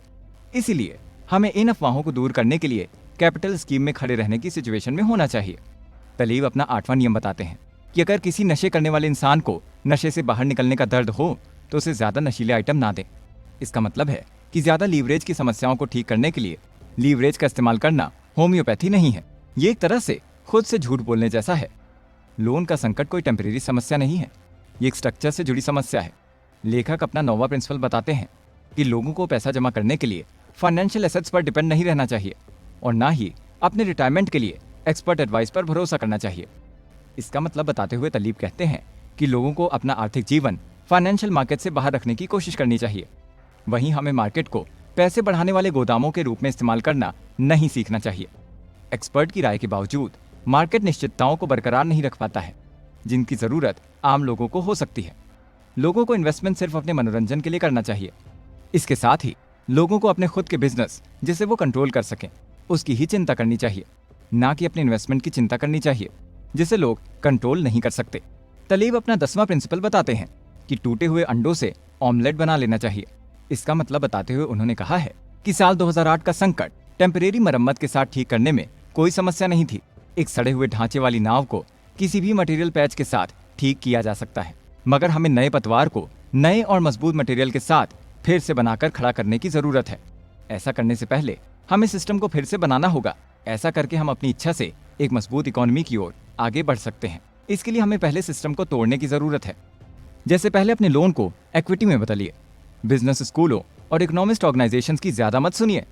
इसीलिए हमें इन अफवाहों को दूर करने के लिए कैपिटल स्कीम में खड़े रहने की सिचुएशन में होना चाहिए। तलीब अपना आठवां नियम बताते हैं कि अगर किसी नशे करने वाले इंसान को नशे से बाहर निकलने का दर्द हो तो उसे ज्यादा नशीले आइटम ना दें। इसका मतलब है कि ज्यादा लीवरेज की समस्याओं को ठीक करने के लिए लीवरेज का इस्तेमाल करना होम्योपैथी नहीं है। ये एक तरह से खुद से झूठ बोलने जैसा है। लोन का संकट कोई टेम्परेरी समस्या नहीं है, ये एक स्ट्रक्चर से जुड़ी समस्या है। लेखक अपना 9वां प्रिंसिपल बताते हैं कि लोगों को पैसा जमा करने के लिए फाइनेंशियल एसेट्स पर डिपेंड नहीं रहना चाहिए और ना ही अपने रिटायरमेंट के लिए एक्सपर्ट एडवाइस पर भरोसा करना चाहिए। इसका मतलब बताते हुए तलीब कहते हैं कि लोगों को अपना आर्थिक जीवन फाइनेंशियल मार्केट से बाहर रखने की कोशिश करनी चाहिए। वहीं हमें मार्केट को पैसे बढ़ाने वाले गोदामों के रूप में इस्तेमाल करना नहीं सीखना चाहिए। एक्सपर्ट की राय के बावजूद मार्केट निश्चितताओं को बरकरार नहीं रख पाता है, जिनकी जरूरत आम लोगों को हो सकती है। लोगों को इन्वेस्टमेंट सिर्फ अपने मनोरंजन के लिए करना चाहिए। इसके साथ ही लोगों को अपने खुद के बिजनेस जिसे वो कंट्रोल कर सकें उसकी ही चिंता करनी चाहिए, ना कि अपने इन्वेस्टमेंट की चिंता करनी चाहिए जिसे लोग कंट्रोल नहीं कर सकते। तलीब अपना 10वां प्रिंसिपल बताते हैं कि टूटे हुए अंडों से ऑमलेट बना लेना चाहिए। इसका मतलब बताते हुए उन्होंने कहा है कि साल 2008 का संकट टेम्परेरी मरम्मत के साथ ठीक करने में कोई समस्या नहीं थी। एक सड़े हुए ढांचे वाली नाव को किसी भी मटेरियल पैच के साथ ठीक किया जा सकता है, मगर हमें नए पतवार को नए और मजबूत मटेरियल के साथ फिर से बनाकर खड़ा करने की जरूरत है। ऐसा करने से पहले हमें सिस्टम को फिर से बनाना होगा। ऐसा करके हम अपनी इच्छा से एक मजबूत इकोनॉमी की ओर आगे बढ़ सकते हैं। इसके लिए हमें पहले सिस्टम को तोड़ने की जरूरत है। जैसे पहले अपने लोन को इक्विटी में बदलिए। बिजनेस स्कूलों और इकोनॉमिस्ट ऑर्गेनाइजेशंस की ज्यादा मत सुनिए।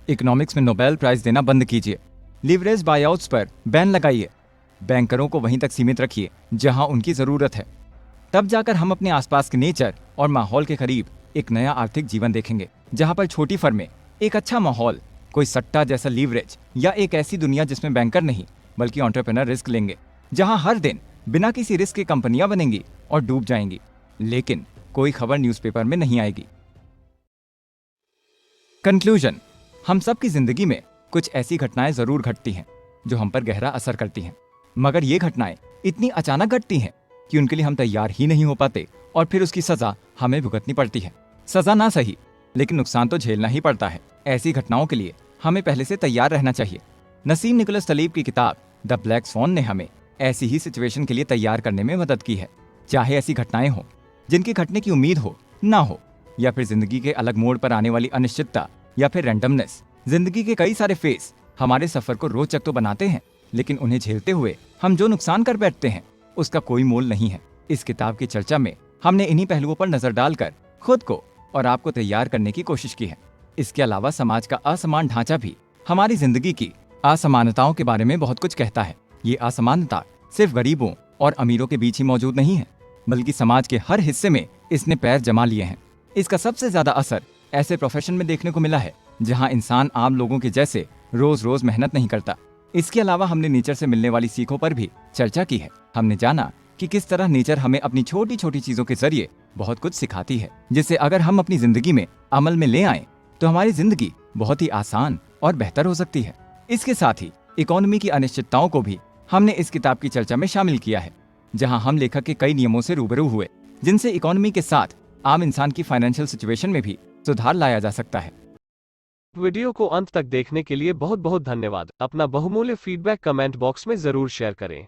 इकोनॉमिक्स में नोबेल प्राइज देना बंद कीजिए। लीवरेज बायआउट्स पर बैन लगाइए। बैंकरों को वहीं तक सीमित रखिए जहां उनकी जरूरत है। तब जाकर हम अपने आसपास के नेचर और माहौल के करीब एक नया आर्थिक जीवन देखेंगे, जहां पर छोटी फर्में, एक अच्छा माहौल, कोई सट्टा जैसा लीवरेज या एक ऐसी दुनिया जिसमें बैंकर नहीं बल्कि एंटरप्रेन्योर रिस्क लेंगे, जहां हर दिन बिना किसी रिस्क की कंपनियां बनेंगी और डूब जाएंगी, लेकिन कोई खबर न्यूज़पेपर में नहीं आएगी। कंक्लूजन, हम सब की जिंदगी में कुछ ऐसी घटनाएं जरूर घटती हैं जो हम पर गहरा असर करती हैं, मगर ये घटनाएं इतनी अचानक घटती हैं कि उनके लिए हम तैयार ही नहीं हो पाते और फिर उसकी सजा हमें भुगतनी पड़ती है। सजा ना सही, लेकिन नुकसान तो झेलना ही पड़ता है। ऐसी घटनाओं के लिए हमें पहले से तैयार रहना चाहिए। नसीम निकोलस तलीब की किताब द ब्लैक स्वॉन ने हमें ऐसी ही सिचुएशन के लिए तैयार करने में मदद की है। चाहे ऐसी घटनाएं हो जिनके घटने की उम्मीद हो ना हो, या फिर जिंदगी के अलग मोड़ पर आने वाली अनिश्चितता या फिर रैंडमनेस, जिंदगी के कई सारे फेस हमारे सफर को रोचक तो बनाते हैं, लेकिन उन्हें झेलते हुए हम जो नुकसान कर बैठते हैं उसका कोई मोल नहीं है। इस किताब की चर्चा में हमने इन्हीं पहलुओं पर नजर डालकर खुद को और आपको तैयार करने की कोशिश की है। इसके अलावा समाज का असमान ढांचा भी हमारी जिंदगी की असमानताओं के बारे में बहुत कुछ कहता है। ये असमानता सिर्फ गरीबों और अमीरों के बीच ही मौजूद नहीं है, बल्कि समाज के हर हिस्से में इसने पैर जमा लिए हैं। इसका सबसे ज्यादा असर ऐसे प्रोफेशन में देखने को मिला है जहां इंसान आम लोगों के जैसे रोज रोज मेहनत नहीं करता। इसके अलावा हमने नेचर से मिलने वाली सीखों पर भी चर्चा की है। हमने जाना कि किस तरह नेचर हमें अपनी छोटी छोटी चीजों के जरिए बहुत कुछ सिखाती है, जिसे अगर हम अपनी जिंदगी में अमल में ले आएं तो हमारी जिंदगी बहुत ही आसान और बेहतर हो सकती है। इसके साथ ही इकोनॉमी की अनिश्चितताओं को भी हमने इस किताब की चर्चा में शामिल किया है, जहां हम लेखक के कई नियमों से रूबरू हुए जिनसे इकोनॉमी के साथ आम इंसान की फाइनेंशियल सिचुएशन में भी सुधार लाया जा सकता है।
वीडियो को अंत तक देखने के लिए बहुत बहुत धन्यवाद। अपना बहुमूल्य फीडबैक कमेंट बॉक्स में जरूर शेयर करें।